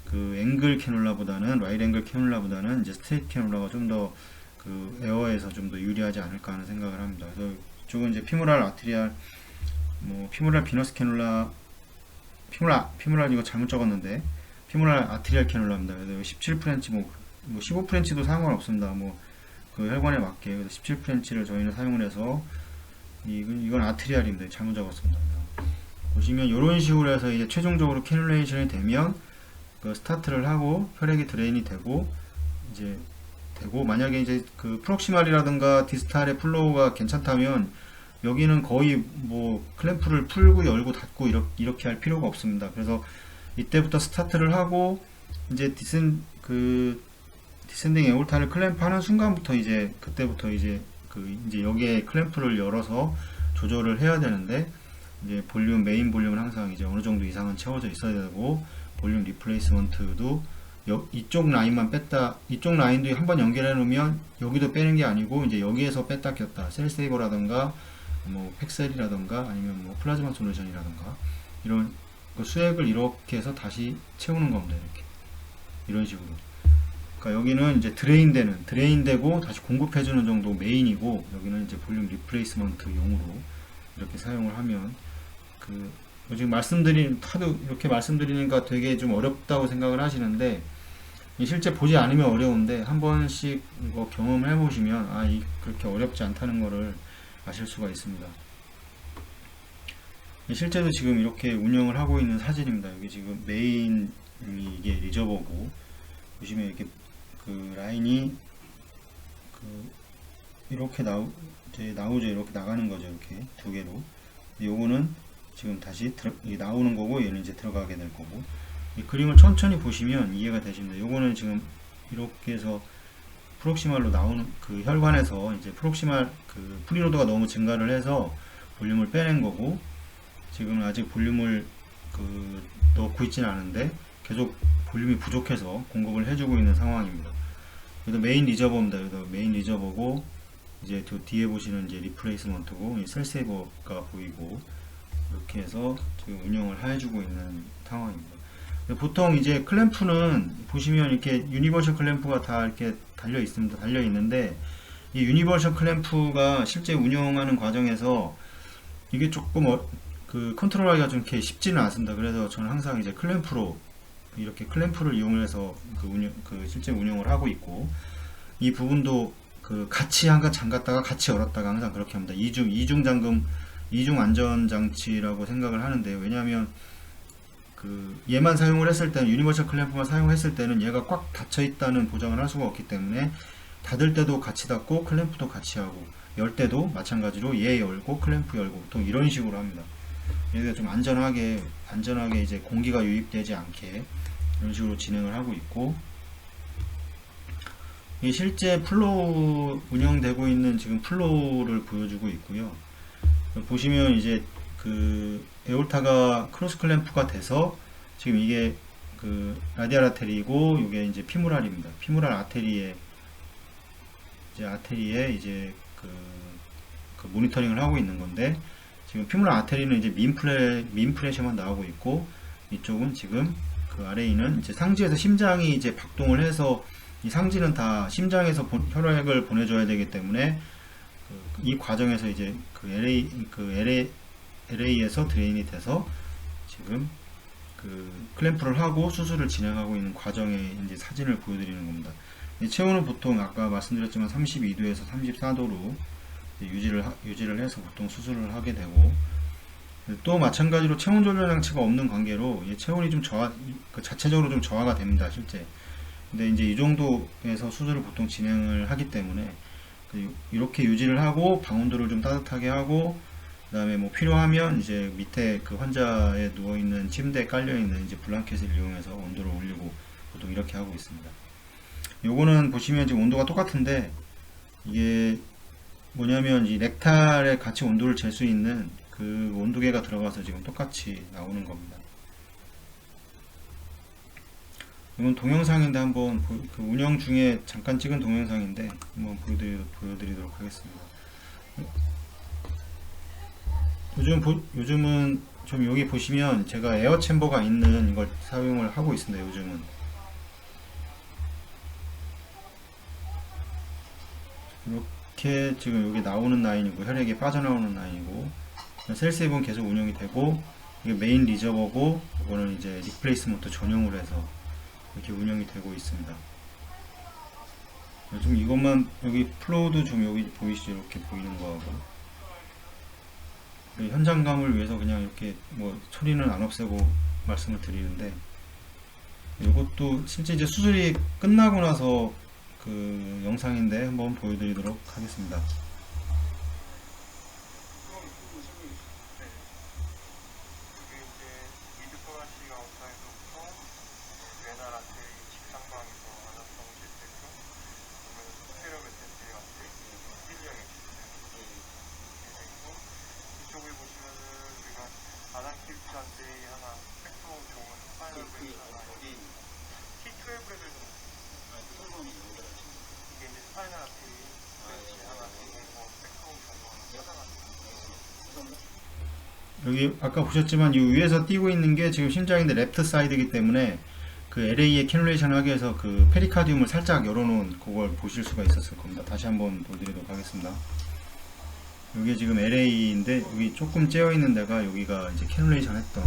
그 앵글 캐놀라보다는, 라이트 앵글 캐놀라보다는 이제 스트레이트 캐놀라가 좀 더 그 에어에서 좀 더 유리하지 않을까 하는 생각을 합니다. 그래서 이쪽은 이제 피무랄 아트리알, 뭐 피무랄 비너스 캐놀라, 피무랄 이거 잘못 적었는데 피무랄 아트리알 캐놀라입니다. 그래서 17프렌치 뭐 15프렌치도 상관없습니다. 뭐 그 혈관에 맞게. 그래서 17프렌치를 저희는 사용을 해서, 이건 아트리알인데 잘못 적었습니다. 보시면 이런 식으로 해서 이제 최종적으로 캐놀레이션이 되면 그 스타트를 하고 혈액이 드레인이 되고, 만약에 이제 그 프록시말이라든가 디스탈의 플로우가 괜찮다면 여기는 거의 뭐 클램프를 풀고 열고 닫고 이렇게 할 필요가 없습니다. 그래서 이때부터 스타트를 하고 이제 디센딩 에올타를 클램프하는 순간부터 그때부터 이제 여기에 클램프를 열어서 조절을 해야 되는데, 이제 메인 볼륨은 항상 이제 어느 정도 이상은 채워져 있어야 되고, 볼륨 리플레이스먼트도 이쪽 라인만 뺐다, 이쪽 라인도 한번 연결해 놓으면 여기도 빼는 게 아니고 이제 여기에서 뺐다 꼈다, 셀세이버라던가 뭐 팩셀이라던가 아니면 뭐 플라즈마 솔루션이라던가 이런 수액을 이렇게 해서 다시 채우는 겁니다. 이런 식으로. 그러니까 여기는 이제 드레인되고 다시 공급해주는 정도 메인이고, 여기는 이제 볼륨 리플레이스먼트 용으로 이렇게 사용을 하면, 지금 하도 이렇게 말씀드리니까 되게 좀 어렵다고 생각을 하시는데, 실제 보지 않으면 어려운데 한 번씩 경험을 해보시면 그렇게 어렵지 않다는 거를 아실 수가 있습니다. 실제로 지금 이렇게 운영을 하고 있는 사진입니다. 여기 지금 메인이 이게 리저버고, 보시면 이렇게 그 라인이 이렇게 나오죠. 이렇게 나가는 거죠. 이렇게 두 개로. 요거는 지금 다시 나오는 거고, 얘는 이제 들어가게 될 거고. 이 그림을 천천히 보시면 이해가 되십니다. 요거는 지금 이렇게 해서 프록시말로 나오는 그 혈관에서 이제 프록시말 그 프리로드가 너무 증가를 해서 볼륨을 빼낸 거고, 지금 아직 볼륨을 넣고 있지는 않은데 계속 볼륨이 부족해서 공급을 해주고 있는 상황입니다. 그래서 메인 리저버입니다. 그래서 메인 리저버고, 이제 뒤에 보시는 이제 리플레이스먼트고, 셀세이버가 보이고, 이렇게 해서 지금 운영을 해주고 있는 상황입니다. 보통 이제 클램프는 보시면 이렇게 유니버셜 클램프가 다 이렇게 달려 있습니다. 달려 있는데 이 유니버셜 클램프가 실제 운영하는 과정에서 이게 조금 그 컨트롤하기가 좀 이렇게 쉽지는 않습니다. 그래서 저는 항상 이제 클램프로 이렇게 클램프를 이용해서 그 실제 운영을 하고 있고, 이 부분도 그 같이 한가 잠갔다가 같이 열었다가 항상 그렇게 합니다. 이중 잠금, 이중 안전 장치라고 생각을 하는데, 왜냐하면 그 얘만 사용을 했을 때는, 유니버셜 클램프만 사용했을 때는 얘가 꽉 닫혀 있다는 보장을 할 수가 없기 때문에 닫을 때도 같이 닫고 클램프도 같이 하고, 열 때도 마찬가지로 얘 열고 클램프 열고, 보통 이런 식으로 합니다. 여기가 좀 안전하게 이제 공기가 유입되지 않게 이런 식으로 진행을 하고 있고, 이 실제 플로우 운영되고 있는 지금 플로우를 보여주고 있고요. 보시면 이제 그 에올타가 크로스 클램프가 돼서 지금 이게 그 라디알 아테리이고, 이게 이제 피무랄입니다. 피무랄 아테리에 이제 그 모니터링을 하고 있는 건데, 지금 피무랄 아테리는 이제 민 프레셔만 나오고 있고, 이쪽은 지금 그 아래에 있는 이제 상지에서 심장이 이제 박동을 해서, 이 상지는 다 심장에서 혈액을 보내줘야 되기 때문에 이 과정에서 이제 그 LA에서 드레인이 돼서 지금 그 클램프를 하고 수술을 진행하고 있는 과정의 이제 사진을 보여드리는 겁니다. 체온은 보통 아까 말씀드렸지만 32도에서 34도로 유지를 해서 보통 수술을 하게 되고, 또 마찬가지로 체온 조절 장치가 없는 관계로 체온이 좀 자체적으로 좀 저하가 됩니다, 실제. 근데 이제 이 정도에서 수술을 보통 진행을 하기 때문에 이렇게 유지를 하고 방온도를 좀 따뜻하게 하고, 그 다음에 뭐 필요하면 이제 밑에 그 환자에 누워있는 침대에 깔려있는 이제 블랑켓을 이용해서 온도를 올리고, 보통 이렇게 하고 있습니다. 요거는 보시면 지금 온도가 똑같은데, 이게 뭐냐면 이 렉탈에 같이 온도를 잴 수 있는 그 온도계가 들어가서 지금 똑같이 나오는 겁니다. 이건 동영상인데 한번 그 운영 중에 잠깐 찍은 동영상인데 한번 보여드리도록 하겠습니다. 요즘은 좀 여기 보시면 제가 에어 챔버가 있는 이걸 사용을 하고 있습니다. 요즘은 이렇게 지금 여기 나오는 라인이고, 혈액이 빠져나오는 라인이고, 셀세이브는 계속 운영이 되고, 이게 메인 리저버고, 이거는 이제 리플레이스먼트 전용으로 해서 이렇게 운영이 되고 있습니다. 좀 이것만, 여기 플로우도 좀 여기 보이시죠? 이렇게 보이는 거하고, 현장감을 위해서 그냥 이렇게 뭐 소리는 안 없애고 말씀을 드리는데, 이것도 실제 이제 수술이 끝나고 나서 그 영상인데 한번 보여드리도록 하겠습니다. 여기 아까 보셨지만 이 위에서 띄고 있는 게 지금 심장인데 레프트 사이드이기 때문에 그 LA에 캐듈레이션 하기 위해서 그 페리카디움을 살짝 열어놓은 그걸 보실 수가 있었을 겁니다. 다시 한번 보여드리도록 하겠습니다. 여기 지금 LA인데 여기 조금 째어 있는 데가 여기가 이제 캐듈레이션 했던,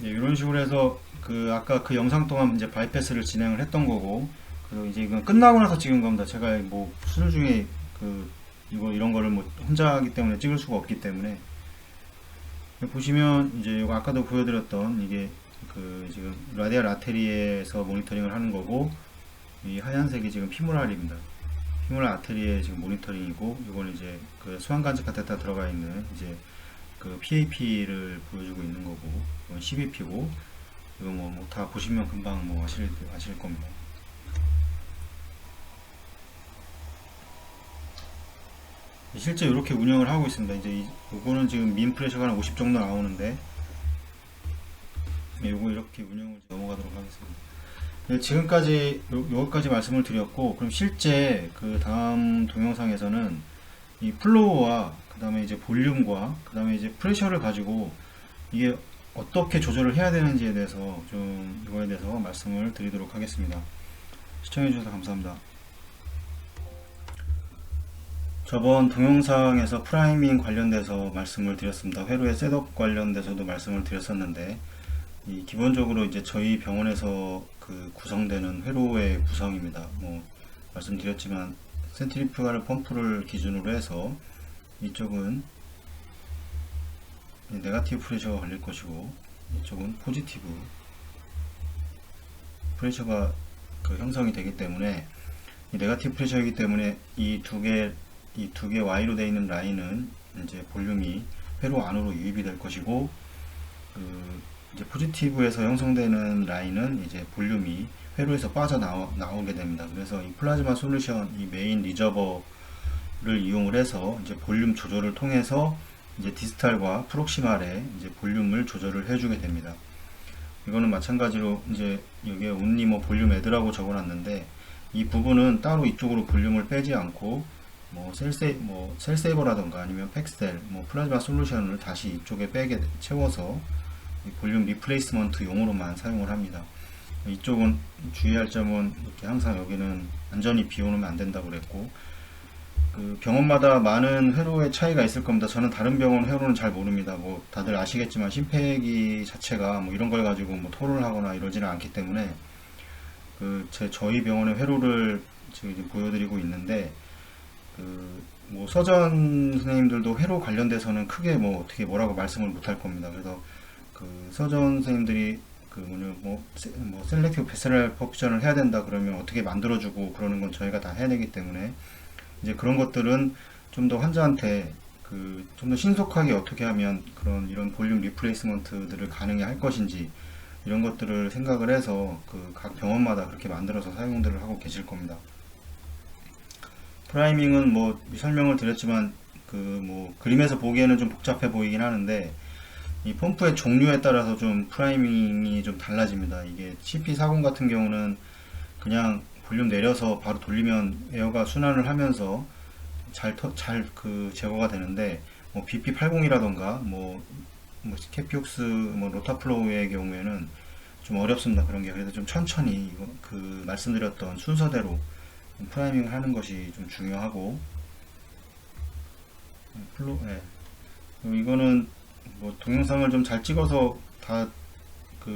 이런 식으로 해서 그 아까 그 영상 동안 이제 바이패스를 진행을 했던 거고, 그리고 이제 이건 끝나고 나서 찍은 겁니다. 제가 뭐 수술 중에 그 이런 거를 뭐 혼자 하기 때문에 찍을 수가 없기 때문에. 보시면 이제 이거 아까도 보여드렸던 이게 그 지금 라디알 아테리에서 모니터링을 하는 거고, 이 하얀색이 지금 피무랄입니다. 피무랄 아테리에 지금 모니터링이고, 이거는 이제 그 수환간접 카테터 들어가 있는 이제 그 PAP를 보여주고 있는 거고, 이건 CBP고, 이거 뭐 다 보시면 금방 뭐 아실 겁니다. 실제 이렇게 운영을 하고 있습니다. 이제 요거는 지금 민 프레셔가 한 50 정도 나오는데, 요거 이렇게 운영을 넘어가도록 하겠습니다. 네, 지금까지 요거까지 말씀을 드렸고, 그럼 실제 그 다음 동영상에서는 이 플로우와 그 다음에 이제 볼륨과 그 다음에 이제 프레셔를 가지고 이게 어떻게 조절을 해야 되는지에 대해서 좀 이거에 대해서 말씀을 드리도록 하겠습니다. 시청해 주셔서 감사합니다. 저번 동영상에서 프라이밍 관련돼서 말씀을 드렸습니다. 회로의 셋업 관련돼서도 말씀을 드렸었는데, 이 기본적으로 이제 저희 병원에서 그 구성되는 회로의 구성입니다. 뭐 말씀드렸지만 센트리퓨갈 펌프를 기준으로 해서 이쪽은 네가티브 프레셔가 걸릴 것이고, 이쪽은 포지티브 프레셔가 그 형성이 되기 때문에, 이 네가티브 프레셔이기 때문에 이 두 개 Y로 되어 있는 라인은 이제 볼륨이 회로 안으로 유입이 될 것이고, 그 이제 포지티브에서 형성되는 라인은 이제 볼륨이 회로에서 빠져나오게 됩니다. 그래서 이 플라즈마 솔루션, 이 메인 리저버를 이용을 해서 이제 볼륨 조절을 통해서 이제 디스탈과 프록시말에 이제 볼륨을 조절을 해주게 됩니다. 이거는 마찬가지로 이제 여기에 온리 뭐 볼륨 애드라고 적어놨는데, 이 부분은 따로 이쪽으로 볼륨을 빼지 않고 뭐 셀세이버라던가 아니면 팩셀, 뭐 플라즈마 솔루션을 다시 이쪽에 채워서 볼륨 리플레이스먼트 용으로만 사용을 합니다. 이쪽은 주의할 점은 이렇게 항상 여기는 안전히 비워놓으면 안 된다고 그랬고, 그 병원마다 많은 회로의 차이가 있을 겁니다. 저는 다른 병원 회로는 잘 모릅니다. 뭐 다들 아시겠지만 심폐기 자체가 뭐 이런 걸 가지고 뭐 토론을 하거나 이러지는 않기 때문에 저희 병원의 회로를 지금 보여드리고 있는데, 뭐 서전 선생님들도 회로 관련돼서는 크게 뭐 어떻게 뭐라고 말씀을 못할 겁니다. 그래서 그 서전 선생님들이 뭐 셀렉티브 베스럴 퍼퓨전을 해야 된다 그러면 어떻게 만들어주고 그러는 건 저희가 다 해내기 때문에, 이제 그런 것들은 좀 더 환자한테 좀 더 신속하게 어떻게 하면 이런 볼륨 리플레이스먼트들을 가능히 할 것인지, 이런 것들을 생각을 해서 각 병원마다 그렇게 만들어서 사용들을 하고 계실 겁니다. 프라이밍은 뭐 설명을 드렸지만 뭐 그림에서 보기에는 좀 복잡해 보이긴 하는데, 이 펌프의 종류에 따라서 좀 프라이밍이 좀 달라집니다. 이게 CP40 같은 경우는 그냥 볼륨 내려서 바로 돌리면 에어가 순환을 하면서 잘 제거가 되는데, 뭐 BP80이라던가 뭐 스케피옥스 로타플로우의 경우에는 좀 어렵습니다. 그런 게. 그래서 좀 천천히 말씀드렸던 순서대로 프라이밍을 하는 것이 좀 중요하고, 이거는 뭐 동영상을 좀 잘 찍어서 다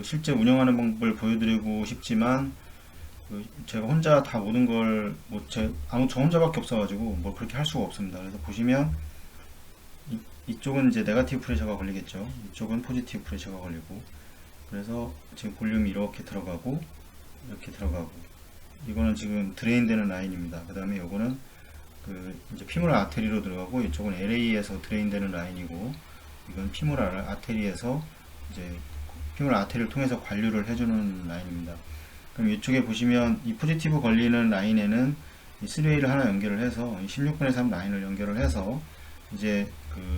실제 운영하는 방법을 보여드리고 싶지만, 제가 혼자 다 모든 걸 저 혼자밖에 없어가지고 뭐 그렇게 할 수가 없습니다. 그래서 보시면 이쪽은 이제 네가티브 프레셔가 걸리겠죠. 이쪽은 포지티브 프레셔가 걸리고, 그래서 지금 볼륨이 이렇게 들어가고 이렇게 들어가고, 이거는 지금 드레인 되는 라인입니다. 그 다음에 요거는 이제 피모랄 아테리로 들어가고, 이쪽은 LA에서 드레인 되는 라인이고, 이건 피모랄 아테리에서 이제 피모랄 아테리를 통해서 관류를 해주는 라인입니다. 그럼 이쪽에 보시면 이 포지티브 걸리는 라인에는 이 3A를 하나 연결을 해서 이 16분의 3 라인을 연결을 해서 이제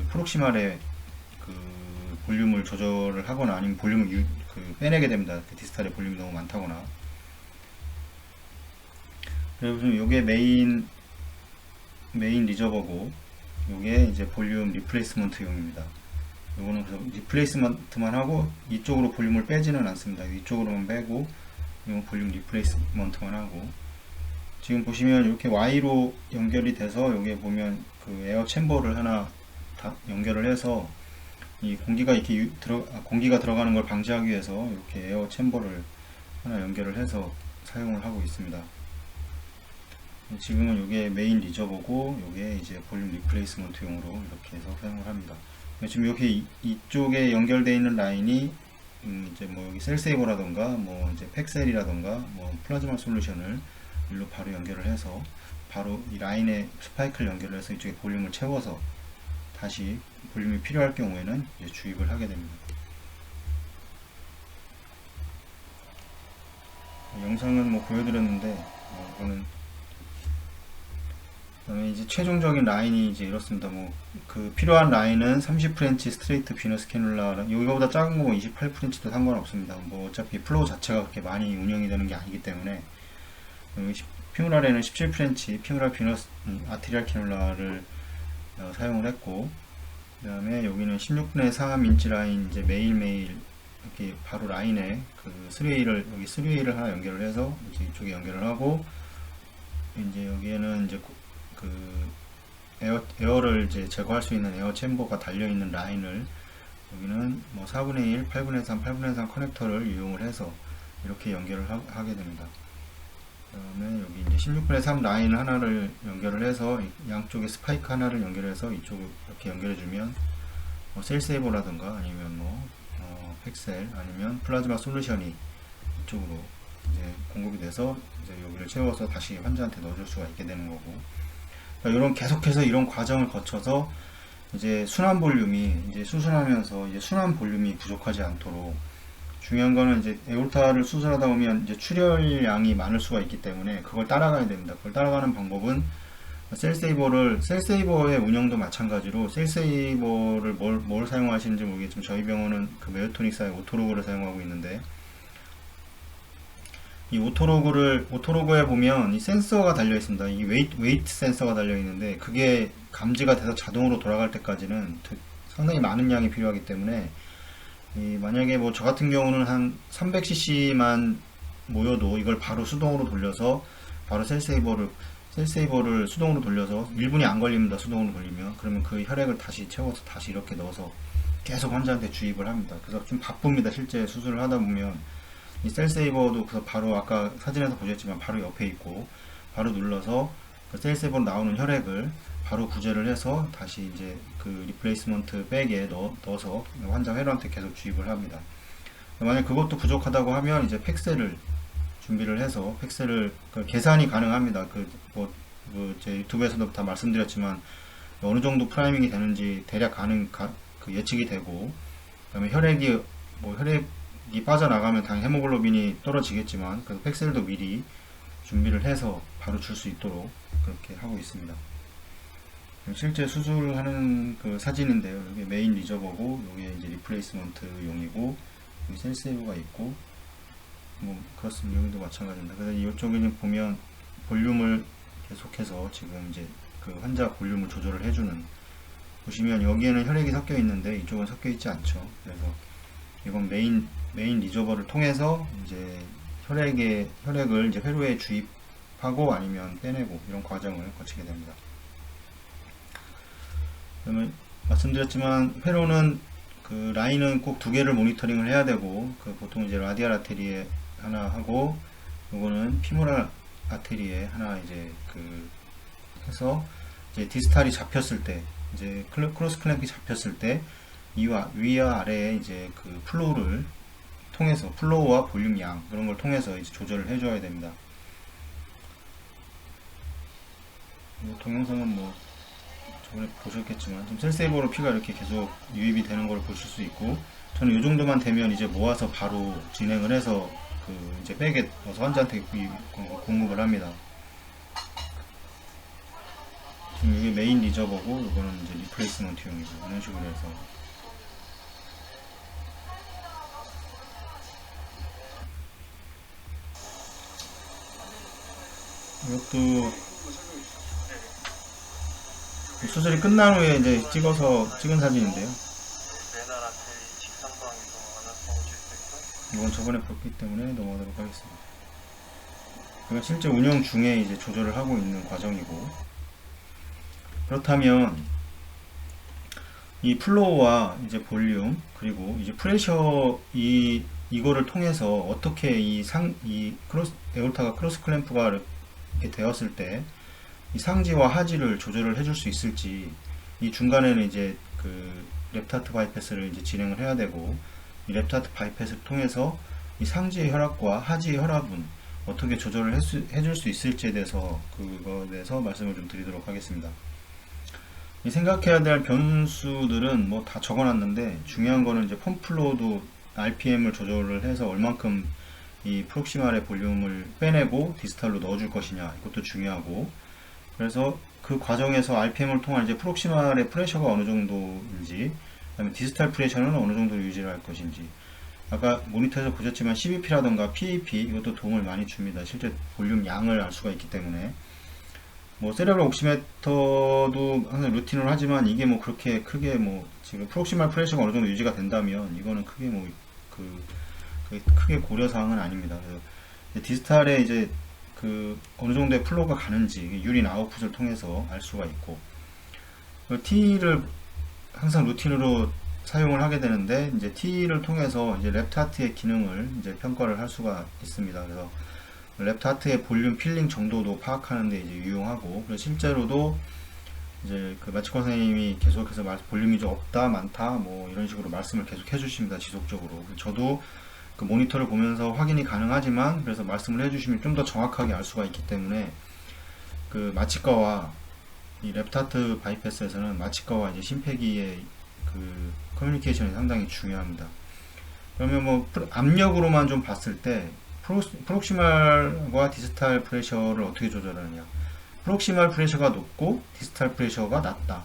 프록시말에 볼륨을 조절을 하거나 아니면 볼륨을 빼내게 됩니다. 디스탈의 볼륨이 너무 많다거나. 그리고 요게 메인 리저버고, 요게 이제 볼륨 리플레이스먼트용입니다. 요거는 그래서 리플레이스먼트만 하고 이쪽으로 볼륨을 빼지는 않습니다. 이쪽으로만 빼고, 이건 볼륨 리플레이스먼트만 하고, 지금 보시면 이렇게 Y로 연결이 돼서 여기에 보면 에어 챔버를 하나 다 연결을 해서 이 공기가 이렇게 공기가 들어가는 걸 방지하기 위해서 이렇게 에어 챔버를 하나 연결을 해서 사용을 하고 있습니다. 지금은 이게 메인 리저버고, 이게 이제 볼륨 리플레이스먼트용으로 이렇게 해서 사용을 합니다. 지금 이렇게 이쪽에 연결되어 있는 라인이 이제 뭐 여기 셀세이버라던가 뭐 이제 팩셀이라던가 뭐 플라즈마 솔루션을 일로 바로 연결을 해서 바로 이 라인에 스파이크를 연결을 해서 이쪽에 볼륨을 채워서 다시 볼륨이 필요할 경우에는 이제 주입을 하게 됩니다. 영상은 뭐 보여드렸는데, 이거는 그다음에 이제 최종적인 라인이 이제 이렇습니다. 뭐 그 필요한 라인은 30프렌치 스트레이트 비너스 캐놀라, 이거보다 작은 거 28프렌치도 상관없습니다. 뭐 어차피 플로우 자체가 그렇게 많이 운영이 되는 게 아니기 때문에. 피무랄에는 17프렌치 피무랄 비너스 아티리알 캐놀라를 사용을 했고, 그 다음에 여기는 16분의 3인치 라인 이제 매일매일 이렇게 바로 라인에 그 3A를 여기 3A를 하나 연결을 해서 이제 이쪽에 연결을 하고, 이제 여기에는 이제 그 에어를 이제 제거할 수 있는 에어 챔버가 달려 있는 라인을 여기는 뭐 4분의 1, 8분의 3, 8분의 3 커넥터를 이용을 해서 이렇게 연결을 하게 됩니다. 그다음에 여기 이제 16분의 3 라인 하나를 연결을 해서 양쪽에 스파이크 하나를 연결해서 이쪽을 이렇게 연결해주면 뭐 셀세이버라든가 아니면 뭐 팩셀 아니면 플라즈마 솔루션이 이쪽으로 이제 공급이 돼서 이제 여기를 채워서 다시 환자한테 넣어줄 수가 있게 되는 거고, 그러니까 이런 계속해서 이런 과정을 거쳐서 이제 순환 볼륨이 이제 수술하면서 이제 순환 볼륨이 부족하지 않도록, 중요한 거는 이제 에올타를 수술하다 보면 이제 출혈량이 많을 수가 있기 때문에 그걸 따라가야 됩니다. 그걸 따라가는 방법은 셀세이버의 운영도 마찬가지로, 셀세이버를 뭘 사용하시는지 모르겠지만 저희 병원은 그 메오토닉사의 오토로그를 사용하고 있는데, 이 오토로그에 보면 이 센서가 달려 있습니다. 이 웨이트 센서가 달려 있는데, 그게 감지가 돼서 자동으로 돌아갈 때까지는 상당히 많은 양이 필요하기 때문에, 만약에 뭐 저 같은 경우는 한 300cc만 모여도 이걸 바로 수동으로 돌려서 바로 셀세이버를 수동으로 돌려서 1분이 안 걸립니다. 수동으로 돌리면. 그러면 그 혈액을 다시 채워서 다시 이렇게 넣어서 계속 환자한테 주입을 합니다. 그래서 좀 바쁩니다. 실제 수술을 하다 보면 이 셀세이버도 그래서 바로 아까 사진에서 보셨지만 바로 옆에 있고, 바로 눌러서 그 셀세이버로 나오는 혈액을 바로 구제를 해서 다시 이제 그 리플레이스먼트 백에 넣어서 환자 회로한테 계속 주입을 합니다. 만약 그것도 부족하다고 하면 이제 팩셀을 준비를 해서, 팩셀을 계산이 가능합니다. 제 유튜브에서도 다 말씀드렸지만 어느 정도 프라이밍이 되는지 대략 그 예측이 되고, 그다음에 혈액이 빠져나가면 당연히 헤모글로빈이 떨어지겠지만, 그래서 팩셀도 미리 준비를 해서 바로 줄 수 있도록 그렇게 하고 있습니다. 실제 수술하는 그 사진인데요. 여기 메인 리저버고, 여기에 이제 리플레이스먼트용이고, 여기 셀세이버가 있고, 뭐 그렇습니다. 여기도 마찬가지입니다. 그래서 이쪽에는 보면 볼륨을 계속해서 지금 이제 그 환자 볼륨을 조절을 해주는, 보시면 여기에는 혈액이 섞여 있는데 이쪽은 섞여 있지 않죠. 그래서 이건 메인 리저버를 통해서 이제 혈액을 이제 회로에 주입하고 아니면 빼내고 이런 과정을 거치게 됩니다. 그러면 말씀드렸지만 회로는 그 라인은 꼭 두 개를 모니터링을 해야 되고, 그 보통 이제 라디알 아테리에 하나 하고, 요거는 피모랄 아테리에 하나 이제 그 해서 이제 디스탈이 잡혔을 때, 이제 크로스 클램프이 잡혔을 때 위와 아래에 이제 그 플로우를 통해서, 플로우와 볼륨 양 그런 걸 통해서 이제 조절을 해줘야 됩니다. 동영상은 뭐 저번에 보셨겠지만 지금 셀세이버로 피가 이렇게 계속 유입이 되는 걸 보실 수 있고, 저는 이 정도만 되면 이제 모아서 바로 진행을 해서 그 이제 백에 넣어서 환자한테 공급을 합니다. 지금 이게 메인 리저버고, 이거는 이제 리플레이스먼트용이고, 이런 식으로 해서 이것도 수술이 끝난 후에 이제 찍은 사진인데요. 이건 저번에 봤기 때문에 넘어가도록 하겠습니다. 이건 실제 운영 중에 이제 조절을 하고 있는 과정이고, 그렇다면 이 플로우와 이제 볼륨 그리고 이제 프레셔 이거를 통해서 어떻게 에올타가 크로스 클램프가 이렇게 되었을 때 이 상지와 하지를 조절을 해줄 수 있을지, 이 중간에는 이제 그 랩타트 바이패스를 이제 진행을 해야 되고, 이 랩타트 바이패스를 통해서 이 상지의 혈압과 하지의 혈압은 어떻게 조절을 해줄 수 있을지에 대해서 그거에 대해서 말씀을 좀 드리도록 하겠습니다. 생각해야 될 변수들은 뭐 다 적어놨는데, 중요한 거는 이제 펌플로도 RPM을 조절을 해서 얼만큼 이 프록시말의 볼륨을 빼내고 디스탈로 넣어줄 것이냐, 이것도 중요하고, 그래서 그 과정에서 RPM을 통한 이제 프록시말의 프레셔가 어느 정도인지, 그다음에 디스탈 프레셔는 어느 정도 유지를 할 것인지, 아까 모니터에서 보셨지만 CBP라던가 PEP 이것도 도움을 많이 줍니다. 실제 볼륨 양을 알 수가 있기 때문에. 뭐 세레브럴 옥시메터도 항상 루틴으로 하지만 이게 뭐 그렇게 크게 뭐 지금 프록시말 프레셔가 어느 정도 유지가 된다면 이거는 크게 뭐 크게 고려 사항은 아닙니다. 그래서 디스탈에 이제 그 어느 정도의 플로우가 가는지 유린 아웃풋을 통해서 알 수가 있고, T를 항상 루틴으로 사용을 하게 되는데, 이제 T를 통해서 이제 랩트 하트의 기능을 이제 평가를 할 수가 있습니다. 그래서 랩트 하트의 볼륨 필링 정도도 파악하는데 이제 유용하고, 그래서 실제로도 이제 그 마치코 선생님이 계속해서 볼륨이 좀 없다, 많다, 뭐 이런 식으로 말씀을 계속 해주십니다. 지속적으로. 저도 그 모니터를 보면서 확인이 가능하지만, 그래서 말씀을 해주시면 좀 더 정확하게 알 수가 있기 때문에, 그 마취과와 이 랩트 하트 바이패스에서는 마취과와 이제 심폐기의 그 커뮤니케이션이 상당히 중요합니다. 그러면 뭐 압력으로만 좀 봤을 때 프록시말과 디스탈 프레셔를 어떻게 조절하느냐. 프록시말 프레셔가 높고 디스탈 프레셔가 낮다.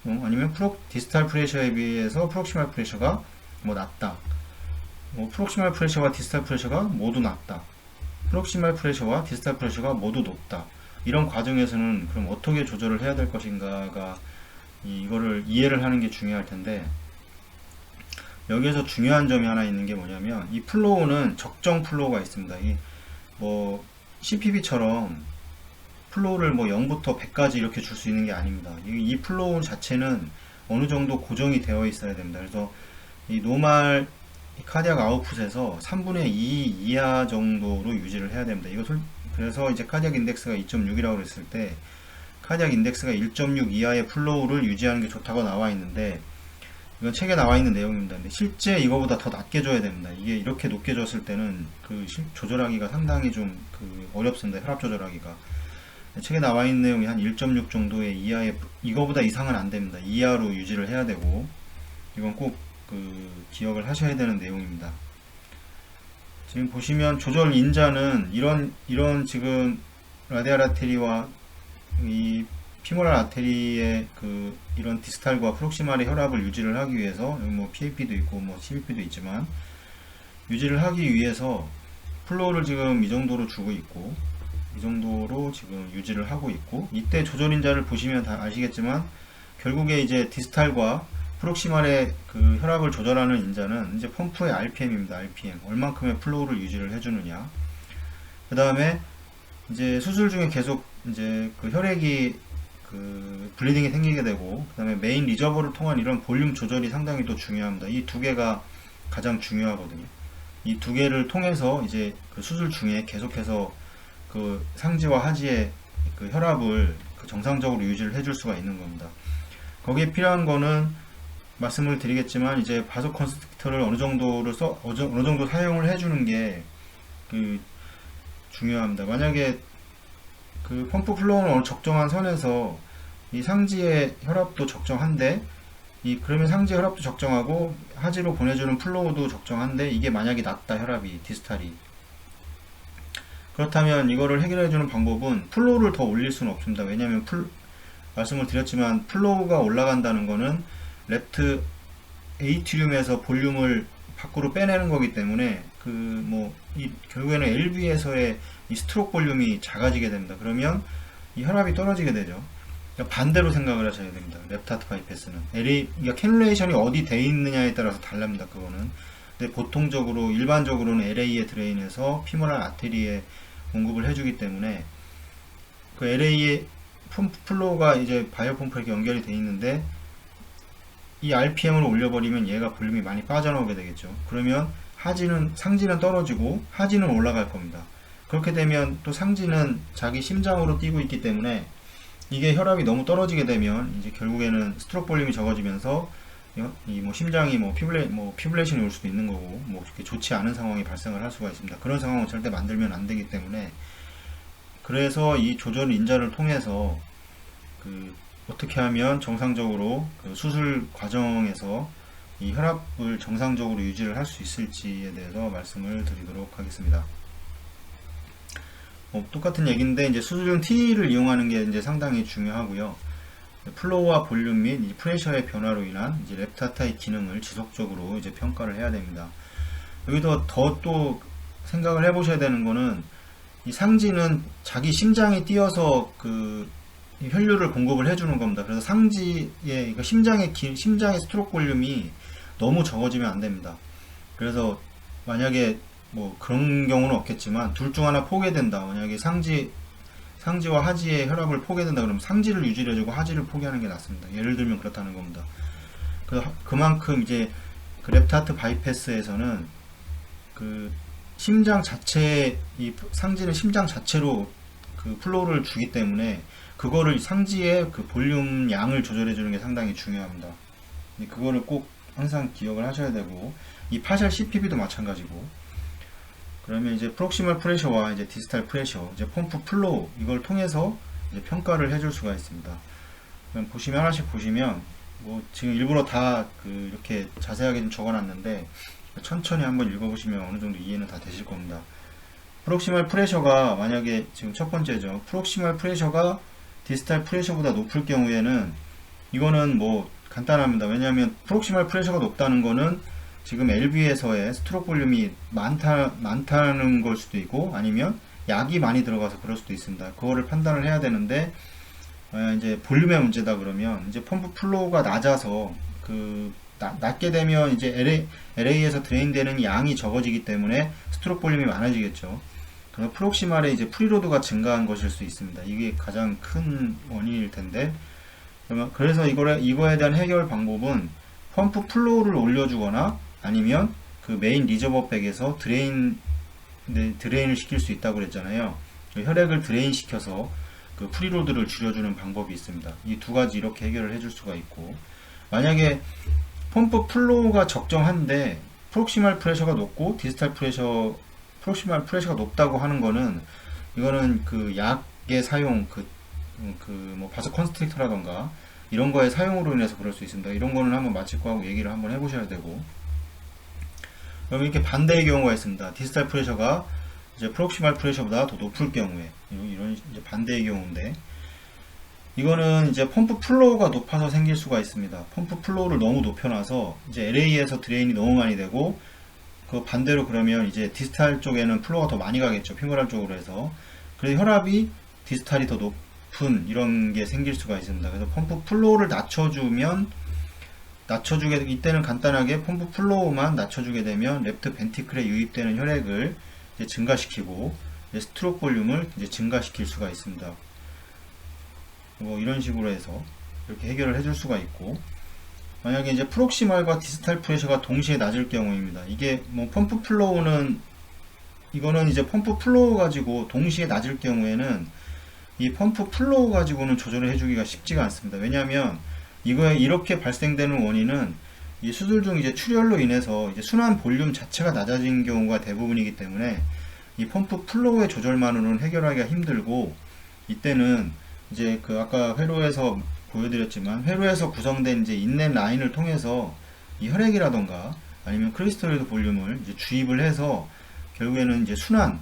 아니면 디스탈 프레셔에 비해서 프록시말 프레셔가 뭐 낮다. 뭐 프록시말 프레셔와 디스탈 프레셔가 모두 낮다. 프록시말 프레셔와 디스탈 프레셔가 모두 높다. 이런 과정에서는 그럼 어떻게 조절을 해야 될 것인가가 이거를 이해를 하는 게 중요할 텐데, 여기에서 중요한 점이 하나 있는 게 뭐냐면, 이 플로우는 적정 플로우가 있습니다. 이 뭐 CPB처럼 플로우를 뭐 0부터 100까지 이렇게 줄 수 있는 게 아닙니다. 이 플로우 자체는 어느 정도 고정이 되어 있어야 됩니다. 그래서 이 노멀 카디악 아웃풋에서 3분의 2 이하 정도로 유지를 해야 됩니다. 그래서 이제 카디악 인덱스가 2.6이라고 그랬을 때, 카디악 인덱스가 1.6 이하의 플로우를 유지하는 게 좋다고 나와 있는데, 이건 책에 나와 있는 내용입니다. 근데 실제 이거보다 더 낮게 줘야 됩니다. 이게 이렇게 높게 줬을 때는 그 조절하기가 상당히 좀 어렵습니다. 혈압 조절하기가. 책에 나와 있는 내용이 한 1.6 정도의 이하의, 이거보다 이상은 안 됩니다. 이하로 유지를 해야 되고, 이건 꼭 기억을 하셔야 되는 내용입니다. 지금 보시면 조절 인자는 이런 지금 라디알 아테리와 이 피모랄 아테리의 이런 디스탈과 프록시말의 혈압을 유지를 하기 위해서, 뭐 PAP도 있고 뭐 CBP도 있지만, 유지를 하기 위해서 플로우를 지금 이 정도로 주고 있고, 이 정도로 지금 유지를 하고 있고, 이때 조절 인자를 보시면 다 아시겠지만 결국에 이제 디스탈과 프록시말의 그 혈압을 조절하는 인자는 이제 펌프의 RPM입니다. RPM. 얼만큼의 플로우를 유지를 해주느냐. 그 다음에 이제 수술 중에 계속 이제 그 혈액이 블리딩이 생기게 되고, 그 다음에 메인 리저버를 통한 이런 볼륨 조절이 상당히 또 중요합니다. 이 두 개가 가장 중요하거든요. 이 두 개를 통해서 이제 그 수술 중에 계속해서 그 상지와 하지의 그 혈압을 정상적으로 유지를 해줄 수가 있는 겁니다. 거기에 필요한 거는 말씀을 드리겠지만, 이제 바소 컨스트릭터를 어느 정도 사용을 해주는 게 중요합니다. 만약에 그 펌프 플로우는 어느 적정한 선에서 이 상지의 혈압도 적정한데, 그러면 상지의 혈압도 적정하고 하지로 보내주는 플로우도 적정한데, 이게 만약에 낮다, 혈압이, 디스탈이. 그렇다면 이거를 해결해주는 방법은 플로우를 더 올릴 수는 없습니다. 왜냐하면 말씀을 드렸지만 플로우가 올라간다는 거는 랩트 에이트리움에서 볼륨을 밖으로 빼내는 거기 때문에 결국에는 LV에서의 이 스트로크 볼륨이 작아지게 됩니다. 그러면 이 혈압이 떨어지게 되죠. 그러니까 반대로 생각을 하셔야 됩니다. 랩트 하트 바이패스는 그러니까 캐듈레이션이 어디 돼 있느냐에 따라서 달랍니다. 그거는. 근데 보통적으로 일반적으로는 LA에 드레인해서 피모랄 아테리에 공급을 해주기 때문에 그 LA의 펌프 플로우가 이제 바이오 펌프에 연결이 돼 있는데, 이 RPM을 올려버리면 얘가 볼륨이 많이 빠져나오게 되겠죠. 그러면 상지는 떨어지고 하지는 올라갈 겁니다. 그렇게 되면 또 상지는 자기 심장으로 뛰고 있기 때문에 이게 혈압이 너무 떨어지게 되면 이제 결국에는 스트로크 볼륨이 적어지면서 심장이 피블레이션이 올 수도 있는 거고, 이렇게 좋지 않은 상황이 발생을 할 수가 있습니다. 그런 상황을 절대 만들면 안 되기 때문에, 그래서 이 조절 인자를 통해서 어떻게 하면 정상적으로 수술 과정에서 이 혈압을 정상적으로 유지를 할 수 있을지에 대해서 말씀을 드리도록 하겠습니다. 똑같은 얘기인데 이제 수술 중 T를 이용하는 게 이제 상당히 중요하고요. 플로우와 볼륨 및 프레셔의 변화로 인한 이제 레프트 하트의 기능을 지속적으로 이제 평가를 해야 됩니다. 여기서 더 또 생각을 해보셔야 되는 거는 이 상지는 자기 심장이 뛰어서 그 혈류를 공급을 해주는 겁니다. 그래서 상지의 그러니까 심장의 스트로크 볼륨이 너무 적어지면 안 됩니다. 그래서 만약에 뭐 그런 경우는 없겠지만 둘 중 하나 포기된다. 만약에 상지와 하지의 혈압을 포기된다 그러면 상지를 유지해주고 하지를 포기하는 게 낫습니다. 예를 들면 그렇다는 겁니다. 그만큼 이제 그 레프트 하트 바이패스에서는 그 심장 자체, 이 상지는 심장 자체로 그 플로우를 주기 때문에 그거를 상지의 그 볼륨 양을 조절해 주는 게 상당히 중요합니다. 그거를 꼭 항상 기억을 하셔야 되고, 이 파셜 CPB도 마찬가지고, 그러면 이제 프록시멀 프레셔와 이제 디스탈 프레셔, 이제 펌프 플로우 이걸 통해서 이제 평가를 해줄 수가 있습니다. 그럼 보시면 하나씩 보시면 뭐 지금 일부러 다 그 이렇게 자세하게 좀 적어놨는데 천천히 한번 읽어보시면 어느 정도 이해는 다 되실 겁니다. 프록시멀 프레셔가 만약에 지금 첫 번째죠. 프록시멀 프레셔가 디스탈 프레셔보다 높을 경우에는 이거는 뭐 간단합니다. 왜냐하면 프록시멀 프레셔가 높다는 거는 지금 LV에서의 스트로크 볼륨이 많다는 걸 수도 있고 아니면 약이 많이 들어가서 그럴 수도 있습니다. 그거를 판단을 해야 되는데 이제 볼륨의 문제다 그러면 이제 펌프 플로우가 낮아서 낮게 되면 이제 LA에서 드레인되는 양이 적어지기 때문에 스트로크 볼륨이 많아지겠죠. 그래서 프록시말에 이제 프리로드가 증가한 것일 수 있습니다. 이게 가장 큰 원인일 텐데, 그래서 이거에 대한 해결 방법은 펌프 플로우를 올려주거나 아니면 그 메인 리저버백에서 드레인을 시킬 수 있다고 그랬잖아요. 혈액을 드레인 시켜서 그 프리로드를 줄여주는 방법이 있습니다. 이 두 가지 이렇게 해결을 해줄 수가 있고, 만약에 펌프 플로우가 적정한데 프록시말 프레셔가 높고 디스탈 프록시말 프레셔가 높다고 하는 거는 이거는 그 약의 사용 뭐 바스 컨스트릭터라던가 이런 거의 사용으로 인해서 그럴 수 있습니다. 이런 거는 한번 마취과하고 얘기를 한번 해보셔야 되고, 그럼 이렇게 반대의 경우가 있습니다. 디스탈 프레셔가 이제 프록시말 프레셔보다 더 높을 경우에 이런 이제 반대의 경우인데, 이거는 이제 펌프 플로우가 높아서 생길 수가 있습니다. 펌프 플로우를 너무 높여놔서 이제 LA에서 드레인이 너무 많이 되고, 그 반대로 그러면 이제 디스탈 쪽에는 플로우가 더 많이 가겠죠. 피모랄 쪽으로 해서. 그래서 혈압이 디스탈이 더 높은 이런 게 생길 수가 있습니다. 그래서 펌프 플로우를 이때는 간단하게 펌프 플로우만 낮춰주게 되면 레프트 벤티클에 유입되는 혈액을 이제 증가시키고 이제 스트로크 볼륨을 이제 증가시킬 수가 있습니다. 뭐 이런 식으로 해서 이렇게 해결을 해줄 수가 있고, 만약에 이제 프록시말과 디스탈 프레셔가 동시에 낮을 경우입니다. 이게 뭐 펌프 플로우는 이거는 이제 펌프 플로우 가지고 동시에 낮을 경우에는 이 펌프 플로우 가지고는 조절을 해주기가 쉽지가 않습니다. 왜냐하면 이거에 이렇게 발생되는 원인은 이 수술 중 이제 출혈로 인해서 이제 순환 볼륨 자체가 낮아진 경우가 대부분이기 때문에 이 펌프 플로우의 조절만으로는 해결하기가 힘들고, 이때는 이제 그 아까 회로에서 보여드렸지만 회로에서 구성된 이제 인넷 라인을 통해서 이 혈액이라던가 아니면 크리스탈로이드 볼륨을 이제 주입을 해서 결국에는 이제 순환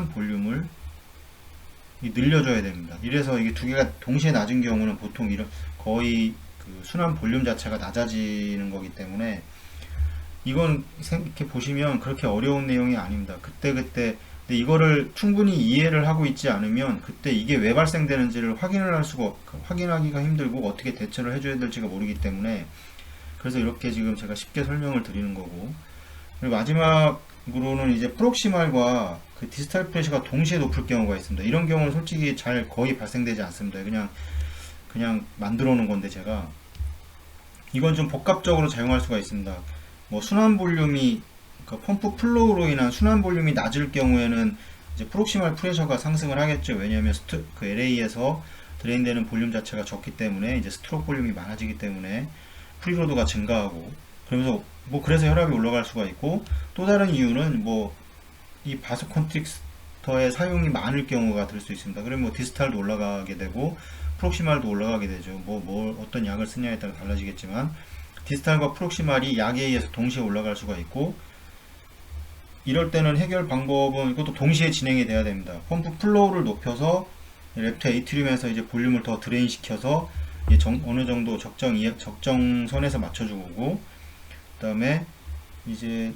볼륨을 늘려줘야 됩니다. 이래서 이게 두 개가 동시에 낮은 경우는 보통 거의 그 순환 볼륨 자체가 낮아지는 거기 때문에 이건 이렇게 보시면 그렇게 어려운 내용이 아닙니다. 그때 근데 이거를 충분히 이해를 하고 있지 않으면 그때 이게 왜 발생되는지를 확인하기가 힘들고 어떻게 대처를 해줘야 될지가 모르기 때문에, 그래서 이렇게 지금 제가 쉽게 설명을 드리는 거고, 그리고 마지막으로는 이제 프록시말과 그 디스탈 프레셔가 동시에 높을 경우가 있습니다. 이런 경우는 솔직히 거의 발생되지 않습니다. 그냥 만들어 놓은 건데 제가 이건 좀 복합적으로 작용할 수가 있습니다. 뭐 순환 볼륨이 그 펌프 플로우로 인한 순환 볼륨이 낮을 경우에는 이제 프록시말 프레셔가 상승을 하겠죠. 왜냐하면 그 LA에서 드레인되는 볼륨 자체가 적기 때문에 이제 스트로크 볼륨이 많아지기 때문에 프리로드가 증가하고, 그래서 혈압이 올라갈 수가 있고, 또 다른 이유는 뭐 이 바소컨스트릭터의 사용이 많을 경우가 될 수 있습니다. 그러면 뭐 디스탈도 올라가게 되고 프록시말도 올라가게 되죠. 어떤 약을 쓰냐에 따라 달라지겠지만 디스탈과 프록시말이 약에 의해서 동시에 올라갈 수가 있고, 이럴 때는 해결 방법은 이것도 동시에 진행이 돼야 됩니다. 펌프 플로우를 높여서 랩트 에이트리움에서 이제 볼륨을 더 드레인 시켜서 어느 정도 적정선에서 맞춰주고 오고, 그 다음에 이제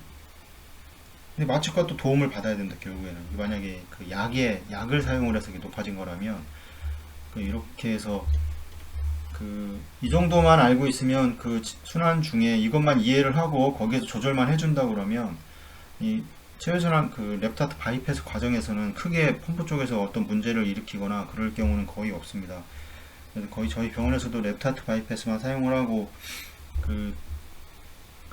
근데 마취과 또 도움을 받아야 된다. 결국에는 만약에 그 약을 사용을 해서 이게 높아진 거라면 이렇게 해서 이 정도만 알고 있으면 그 순환 중에 이것만 이해를 하고 거기에서 조절만 해준다 그러면 이 체외순환 그 랩타트 바이패스 과정에서는 크게 펌프 쪽에서 어떤 문제를 일으키거나 그럴 경우는 거의 없습니다. 그래서 거의 저희 병원에서도 랩타트 바이패스만 사용을 하고 그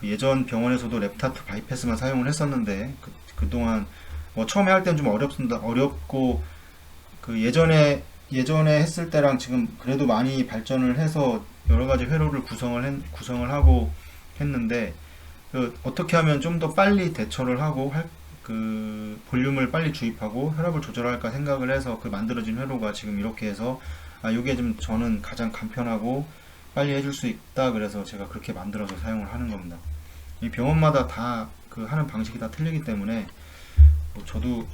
예전 병원에서도 랩타트 바이패스만 사용을 했었는데 그동안 뭐 처음에 할 때는 좀 어렵고 그 예전에 했을 때랑 지금 그래도 많이 발전을 해서 여러 가지 회로를 구성을 하고 했는데 어떻게 하면 좀 더 빨리 대처를 하고 그 볼륨을 빨리 주입하고 혈압을 조절할까 생각을 해서 그 만들어진 회로가 지금 이렇게 해서 이게 좀 저는 가장 간편하고 빨리 해줄 수 있다 그래서 제가 그렇게 만들어서 사용을 하는 겁니다. 이 병원마다 다 그 하는 방식이 다 틀리기 때문에 뭐 저도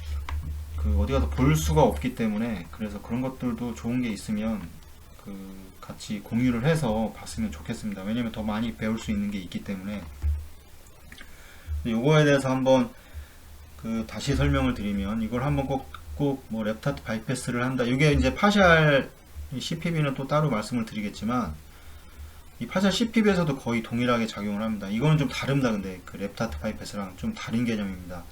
그 어디 가서 볼 수가 없기 때문에 그래서 그런 것들도 좋은 게 있으면 그 같이 공유를 해서 봤으면 좋겠습니다. 왜냐면 더 많이 배울 수 있는 게 있기 때문에. 요거에 대해서 한번 다시 설명을 드리면 이걸 한번 꼭 뭐 랩타트 바이패스를 한다. 이게 이제 파샬 CPB는 또 따로 말씀을 드리겠지만 이 파샬 CPB에서도 거의 동일하게 작용을 합니다. 이거는 좀 다릅니다. 근데 그 랩타트 바이패스랑 좀 다른 개념입니다.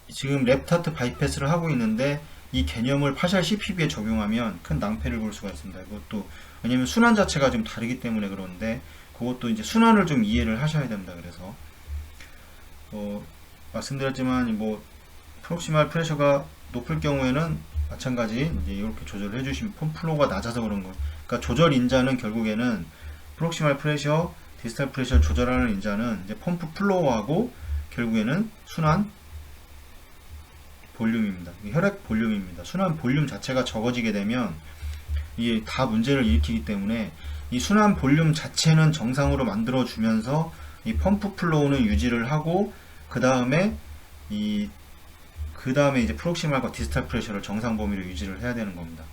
지금 랩타트 바이패스를 하고 있는데 이 개념을 파샬 CPB에 적용하면 큰 낭패를 볼 수가 있습니다. 이것도 왜냐면 순환 자체가 좀 다르기 때문에 그런데 그것도 이제 순환을 좀 이해를 하셔야 됩니다. 그래서 말씀드렸지만 뭐 프록시말 프레셔가 높을 경우에는 마찬가지 이제 이렇게 조절을 해주시면 펌프 플로우가 낮아서 그런 거. 그러니까 조절 인자는 결국에는 프록시말 프레셔, 디스탈 프레셔 조절하는 인자는 이제 펌프 플로우하고 결국에는 순환 볼륨입니다. 혈액 볼륨입니다. 순환 볼륨 자체가 적어지게 되면 이게 다 문제를 일으키기 때문에 이 순환 볼륨 자체는 정상으로 만들어 주면서 이 펌프 플로우는 유지를 하고 그 다음에 이제 프록시말과 디스탈 프레셔를 정상 범위로 유지를 해야 되는 겁니다.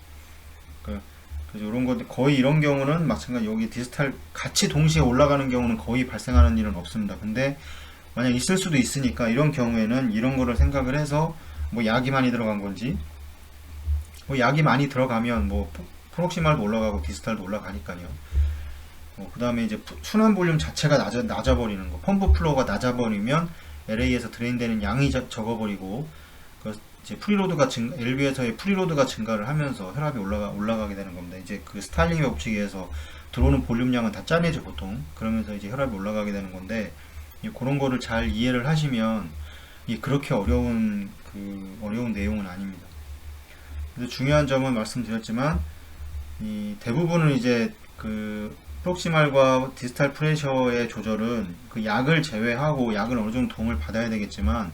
그래서 이런 것 거의 이런 경우는 마찬가지 여기 디스탈 같이 동시에 올라가는 경우는 거의 발생하는 일은 없습니다. 근데 만약 있을 수도 있으니까 이런 경우에는 이런 거를 생각을 해서 뭐 약이 많이 들어간 건지 뭐 약이 많이 들어가면 뭐 프록시말도 올라가고 디스탈도 올라가니까요. 그 다음에 이제 순환 볼륨 자체가 낮아버리는 거, 펌프 플로우가 낮아버리면 LA에서 드레인되는 양이 적어버리고 이제 LV에서의 프리로드가 증가를 하면서 혈압이 올라가게 되는 겁니다. 이제 그 스타일링의 법칙에 의해서 들어오는 볼륨량은 다 짜내죠 보통. 그러면서 이제 혈압이 올라가게 되는 건데 그런 거를 잘 이해를 하시면 그렇게 어려운 내용은 아닙니다. 그래서 중요한 점은 말씀드렸지만 대부분은 이제 그 프록시말과 디스탈 프레셔의 조절은 그 약을 제외하고 약을 어느 정도 도움을 받아야 되겠지만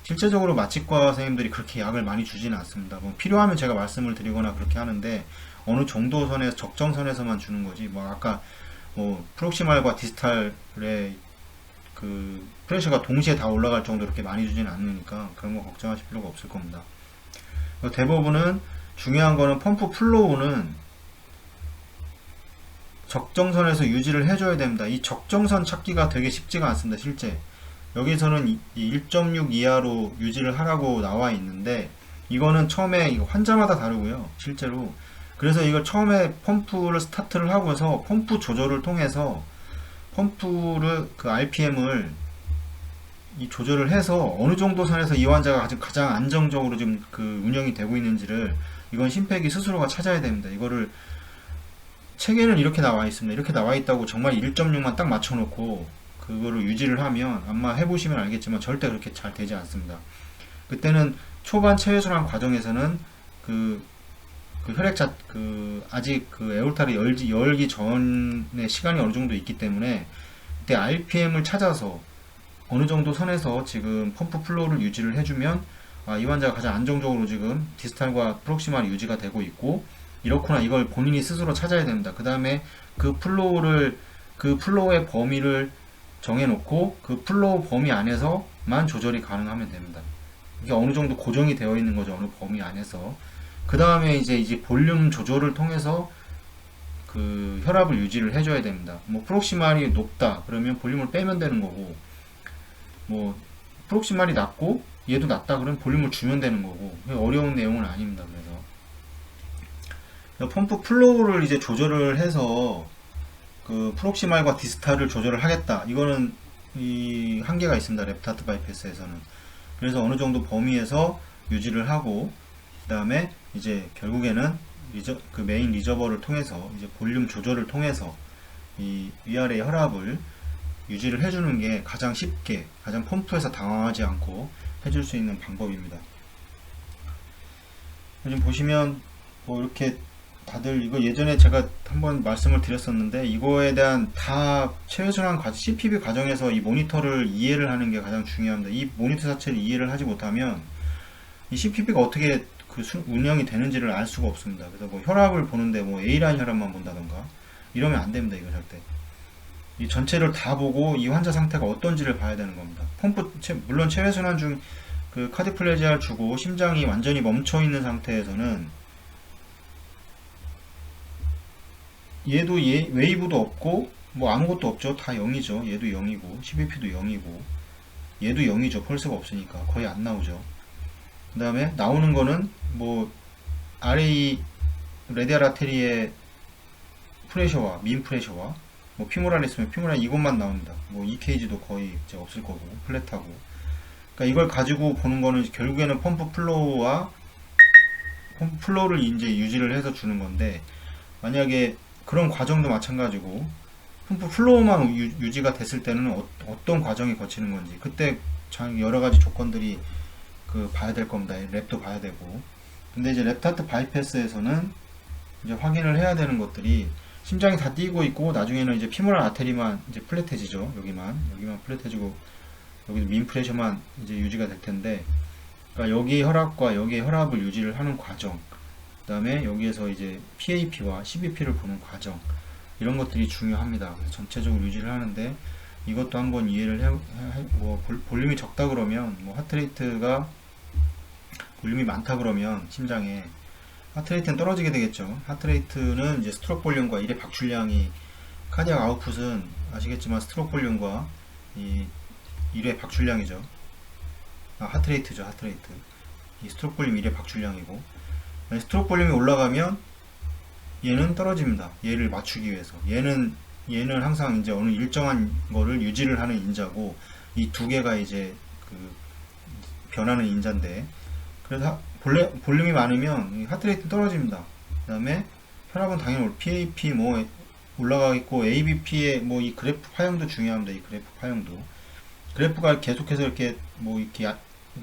실제적으로 마취과 선생님들이 그렇게 약을 많이 주지는 않습니다. 뭐 필요하면 제가 말씀을 드리거나 그렇게 하는데 어느 정도 선에서 적정선에서만 주는 거지. 뭐 아까 뭐 프록시말과 디스탈의 그 프레셔가 동시에 다 올라갈 정도로 그렇게 많이 주지는 않으니까 그런 거 걱정하실 필요가 없을 겁니다. 대부분은 중요한 거는 펌프 플로우는 적정선에서 유지를 해줘야 됩니다. 이 적정선 찾기가 되게 쉽지가 않습니다. 실제 여기서는 1.6 이하로 유지를 하라고 나와 있는데 이거는 처음에 환자마다 다르고요. 실제로 그래서 이걸 처음에 펌프를 스타트를 하고서 펌프 조절을 통해서 펌프를 그 RPM을 조절을 해서 어느 정도 선에서 이 환자가 가장 안정적으로 좀 그 운영이 되고 있는지를 이건 심폐기 스스로가 찾아야 됩니다. 이거를 책에는 이렇게 나와 있습니다. 이렇게 나와 있다고 정말 1.6만 딱 맞춰놓고 그거를 유지를 하면 아마 해보시면 알겠지만 절대 그렇게 잘 되지 않습니다. 그때는 초반 체외순환 과정에서는 아직 에올타를 열기 전에 시간이 어느 정도 있기 때문에 그때 RPM을 찾아서 어느 정도 선에서 지금 펌프 플로우를 유지를 해주면 이 환자가 가장 안정적으로 지금 디스탈과 프록시말이 유지가 되고 있고 이렇구나 이걸 본인이 스스로 찾아야 됩니다. 그 다음에 그 플로우를 그 플로우의 범위를 정해놓고 그 플로우 범위 안에서만 조절이 가능하면 됩니다. 이게 어느 정도 고정이 되어 있는 거죠. 어느 범위 안에서. 그 다음에 이제 볼륨 조절을 통해서 그 혈압을 유지를 해줘야 됩니다. 뭐 프록시말이 높다 그러면 볼륨을 빼면 되는 거고, 뭐 프록시말이 낮고 얘도 낮다 그러면 볼륨을 주면 되는 거고, 어려운 내용은 아닙니다. 그래서 펌프 플로우를 이제 조절을 해서 그 프록시말과 디스탈을 조절을 하겠다. 이거는 이 한계가 있습니다. 랩트 하트 바이패스에서는. 그래서 어느 정도 범위에서 유지를 하고, 그 다음에 이제 결국에는 그 메인 리저버를 통해서 이제 볼륨 조절을 통해서 이 위아래 혈압을 유지를 해주는 게 가장 쉽게, 가장 펌프에서 당황하지 않고 해줄 수 있는 방법입니다. 지금 보시면 뭐 이렇게 다들 이거 예전에 제가 한번 말씀을 드렸었는데, 이거에 대한 다 최순환 CPB 과정에서 이 모니터를 이해를 하는 게 가장 중요합니다. 이 모니터 자체를 이해를 하지 못하면 이 CPB가 어떻게 그 운영이 되는지를 알 수가 없습니다. 그래서 뭐 혈압을 보는데 뭐 A라인 혈압만 본다던가 이러면 안 됩니다. 이거 절대. 이 전체를 다 보고 이 환자 상태가 어떤지를 봐야 되는 겁니다. 물론 체외순환 중 그 카디플레지아를 주고 심장이 완전히 멈춰 있는 상태에서는 얘도 웨이브도 없고 뭐 아무것도 없죠. 다 0이죠. 얘도 0이고 12P도 0이고 얘도 0이죠. 펄스가 없으니까 거의 안 나오죠. 그 다음에 나오는 거는 뭐 RA 레디알 아테리의 프레셔와 민 프레셔와 뭐 피모랄 있으면 피모랄 이것만 나옵니다. 뭐 EKG도 거의 이제 없을 거고 플랫하고. 그러니까 이걸 가지고 보는 거는 결국에는 펌프 플로우를 이제 유지를 해서 주는 건데, 만약에 그런 과정도 마찬가지고 펌프 플로우만 유지가 됐을 때는 어떤 과정이 거치는 건지 그때 여러 가지 조건들이 그 봐야 될 겁니다. 랩도 봐야 되고. 근데 이제 랩트 하트 바이패스에서는 이제 확인을 해야 되는 것들이 심장이 다 뛰고 있고 나중에는 이제 피모랄 아테리만 이제 플랫해지죠. 여기만 플랫해지고 여기도 민 프레셔만 이제 유지가 될 텐데, 그러니까 여기 혈압과 여기 혈압을 유지를 하는 과정, 그 다음에 여기에서 이제 PAP와 CBP를 보는 과정, 이런 것들이 중요합니다. 그래서 전체적으로 유지를 하는데 이것도 한번 이해를 뭐 볼륨이 적다 그러면 뭐 하트레이트가 볼륨이 많다 그러면 심장에 하트레이트는 떨어지게 되겠죠. 하트레이트는 이제 스트로크 볼륨과 일의 박출량이, 카디악 아웃풋은 아시겠지만 스트로크 볼륨과 이 1회 박출량이죠. 하트레이트죠. 하트레이트. 이 스트로크 볼륨 1회 박출량이고, 스트로크 볼륨이 올라가면 얘는 떨어집니다. 얘를 맞추기 위해서. 얘는 항상 이제 어느 일정한 거를 유지를 하는 인자고, 이 두 개가 이제 그 변하는 인자인데, 그래서 볼륨이 많으면 하트레이트 떨어집니다. 그 다음에 혈압은 당연히 PAP 뭐 올라가 있고, ABP의 뭐 이 그래프 파형도 중요합니다. 이 그래프 파형도. 그래프가 계속해서 이렇게 뭐 이렇게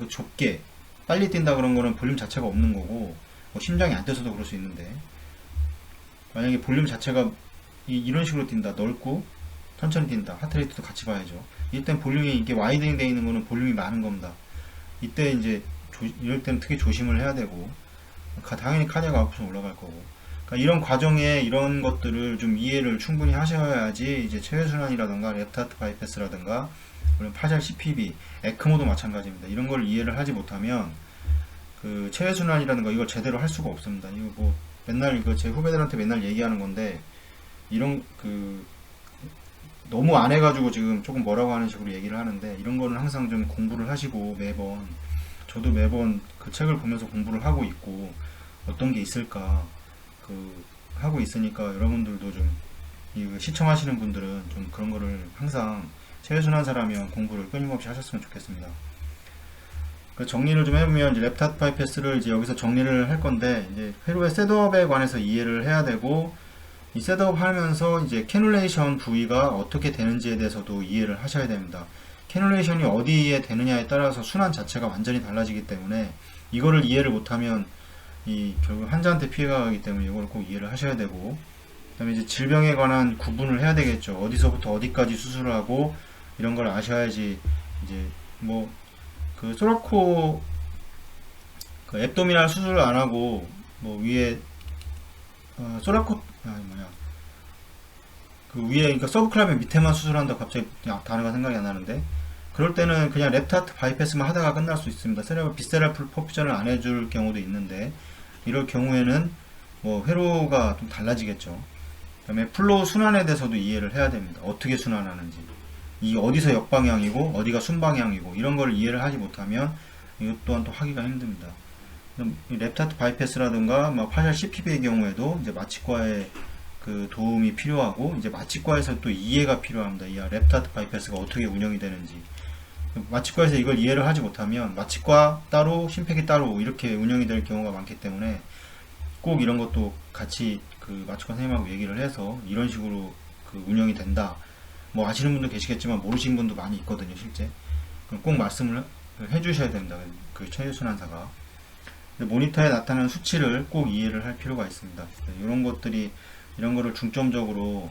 좁게 빨리 뛴다 그런 거는 볼륨 자체가 없는 거고, 뭐 심장이 안 뛰어서도 그럴 수 있는데, 만약에 볼륨 자체가 이런 식으로 뛴다, 넓고 천천히 뛴다, 하트레이트도 같이 봐야죠. 이땐 볼륨이 이게 와이드닝 되어 있는 거는 볼륨이 많은 겁니다. 이때 이제 이럴 때는 특히 조심을 해야 되고, 당연히 카디악 아웃풋은 올라갈 거고. 그러니까 이런 과정에 이런 것들을 좀 이해를 충분히 하셔야지 이제 체외순환이라든가 랩트 하트 바이패스라든가 물론 파샬 CPB, 에크모도 마찬가지입니다. 이런 걸 이해를 하지 못하면 그 체외순환이라든가 이걸 제대로 할 수가 없습니다. 이거 뭐 맨날 제 후배들한테 맨날 얘기하는 건데, 이런 너무 안 해가지고 지금 조금 뭐라고 하는 식으로 얘기를 하는데, 이런 거는 항상 좀 공부를 하시고, 매번 저도 매번 그 책을 보면서 공부를 하고 있고 어떤 게 있을까 하고 있으니까, 여러분들도 좀 시청하시는 분들은 좀 그런 거를 항상 체외순환사라면 공부를 끊임없이 하셨으면 좋겠습니다. 정리를 좀 해보면, 이제 랩트 하트 바이패스를 이제 여기서 정리를 할 건데, 이제 회로의 셋업에 관해서 이해를 해야 되고, 이 셋업 하면서 이제 캐놀레이션 부위가 어떻게 되는지에 대해서도 이해를 하셔야 됩니다. 캐놀레이션이 어디에 되느냐에 따라서 순환 자체가 완전히 달라지기 때문에, 이거를 이해를 못하면 결국 환자한테 피해가 가기 때문에 이걸 꼭 이해를 하셔야 되고, 그 다음에 이제 질병에 관한 구분을 해야 되겠죠. 어디서부터 어디까지 수술을 하고 이런 걸 아셔야지. 이제 뭐 소라코 앱도미날 수술을 안 하고 뭐 위에 소라코 그 위에, 그러니까 서브클라비안 밑에만 수술한다고 갑자기 단어가 생각이 안 나는데, 그럴 때는 그냥 랩트 하트 바이패스만 하다가 끝날 수 있습니다. 비세럴 퍼퓨전을 안 해줄 경우도 있는데, 이럴 경우에는 뭐 회로가 좀 달라지겠죠. 그다음에 플로우 순환에 대해서도 이해를 해야 됩니다. 어떻게 순환하는지, 이 어디서 역방향이고 어디가 순방향이고 이런 걸 이해를 하지 못하면 이것 또한 또 하기가 힘듭니다. 랩트 하트 바이패스라든가 파셜 CPB의 경우에도 이제 마취과의 그 도움이 필요하고, 이제 마취과에서 또 이해가 필요합니다. 이 랩트 하트 바이패스가 어떻게 운영이 되는지. 마취과에서 이걸 이해를 하지 못하면 마취과 따로 심폐기 따로 이렇게 운영이 될 경우가 많기 때문에 꼭 이런 것도 같이 그 마취과 선생님하고 얘기를 해서 이런 식으로 그 운영이 된다, 뭐 아시는 분도 계시겠지만 모르시는 분도 많이 있거든요 실제. 그럼 꼭 말씀을 해 주셔야 됩니다, 그 체외순환사가. 모니터에 나타나는 수치를 꼭 이해를 할 필요가 있습니다. 이런 것들이, 이런 거를 중점적으로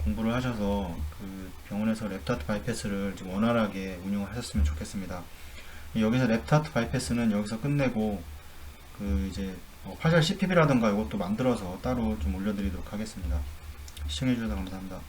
공부를 하셔서 그 병원에서 랩트 하트 바이패스를 좀 원활하게 운영을 하셨으면 좋겠습니다. 여기서 랩트 하트 바이패스는 여기서 끝내고, 그 이제 파셜 CPB라든가 이것도 만들어서 따로 좀 올려드리도록 하겠습니다. 시청해주셔서 감사합니다.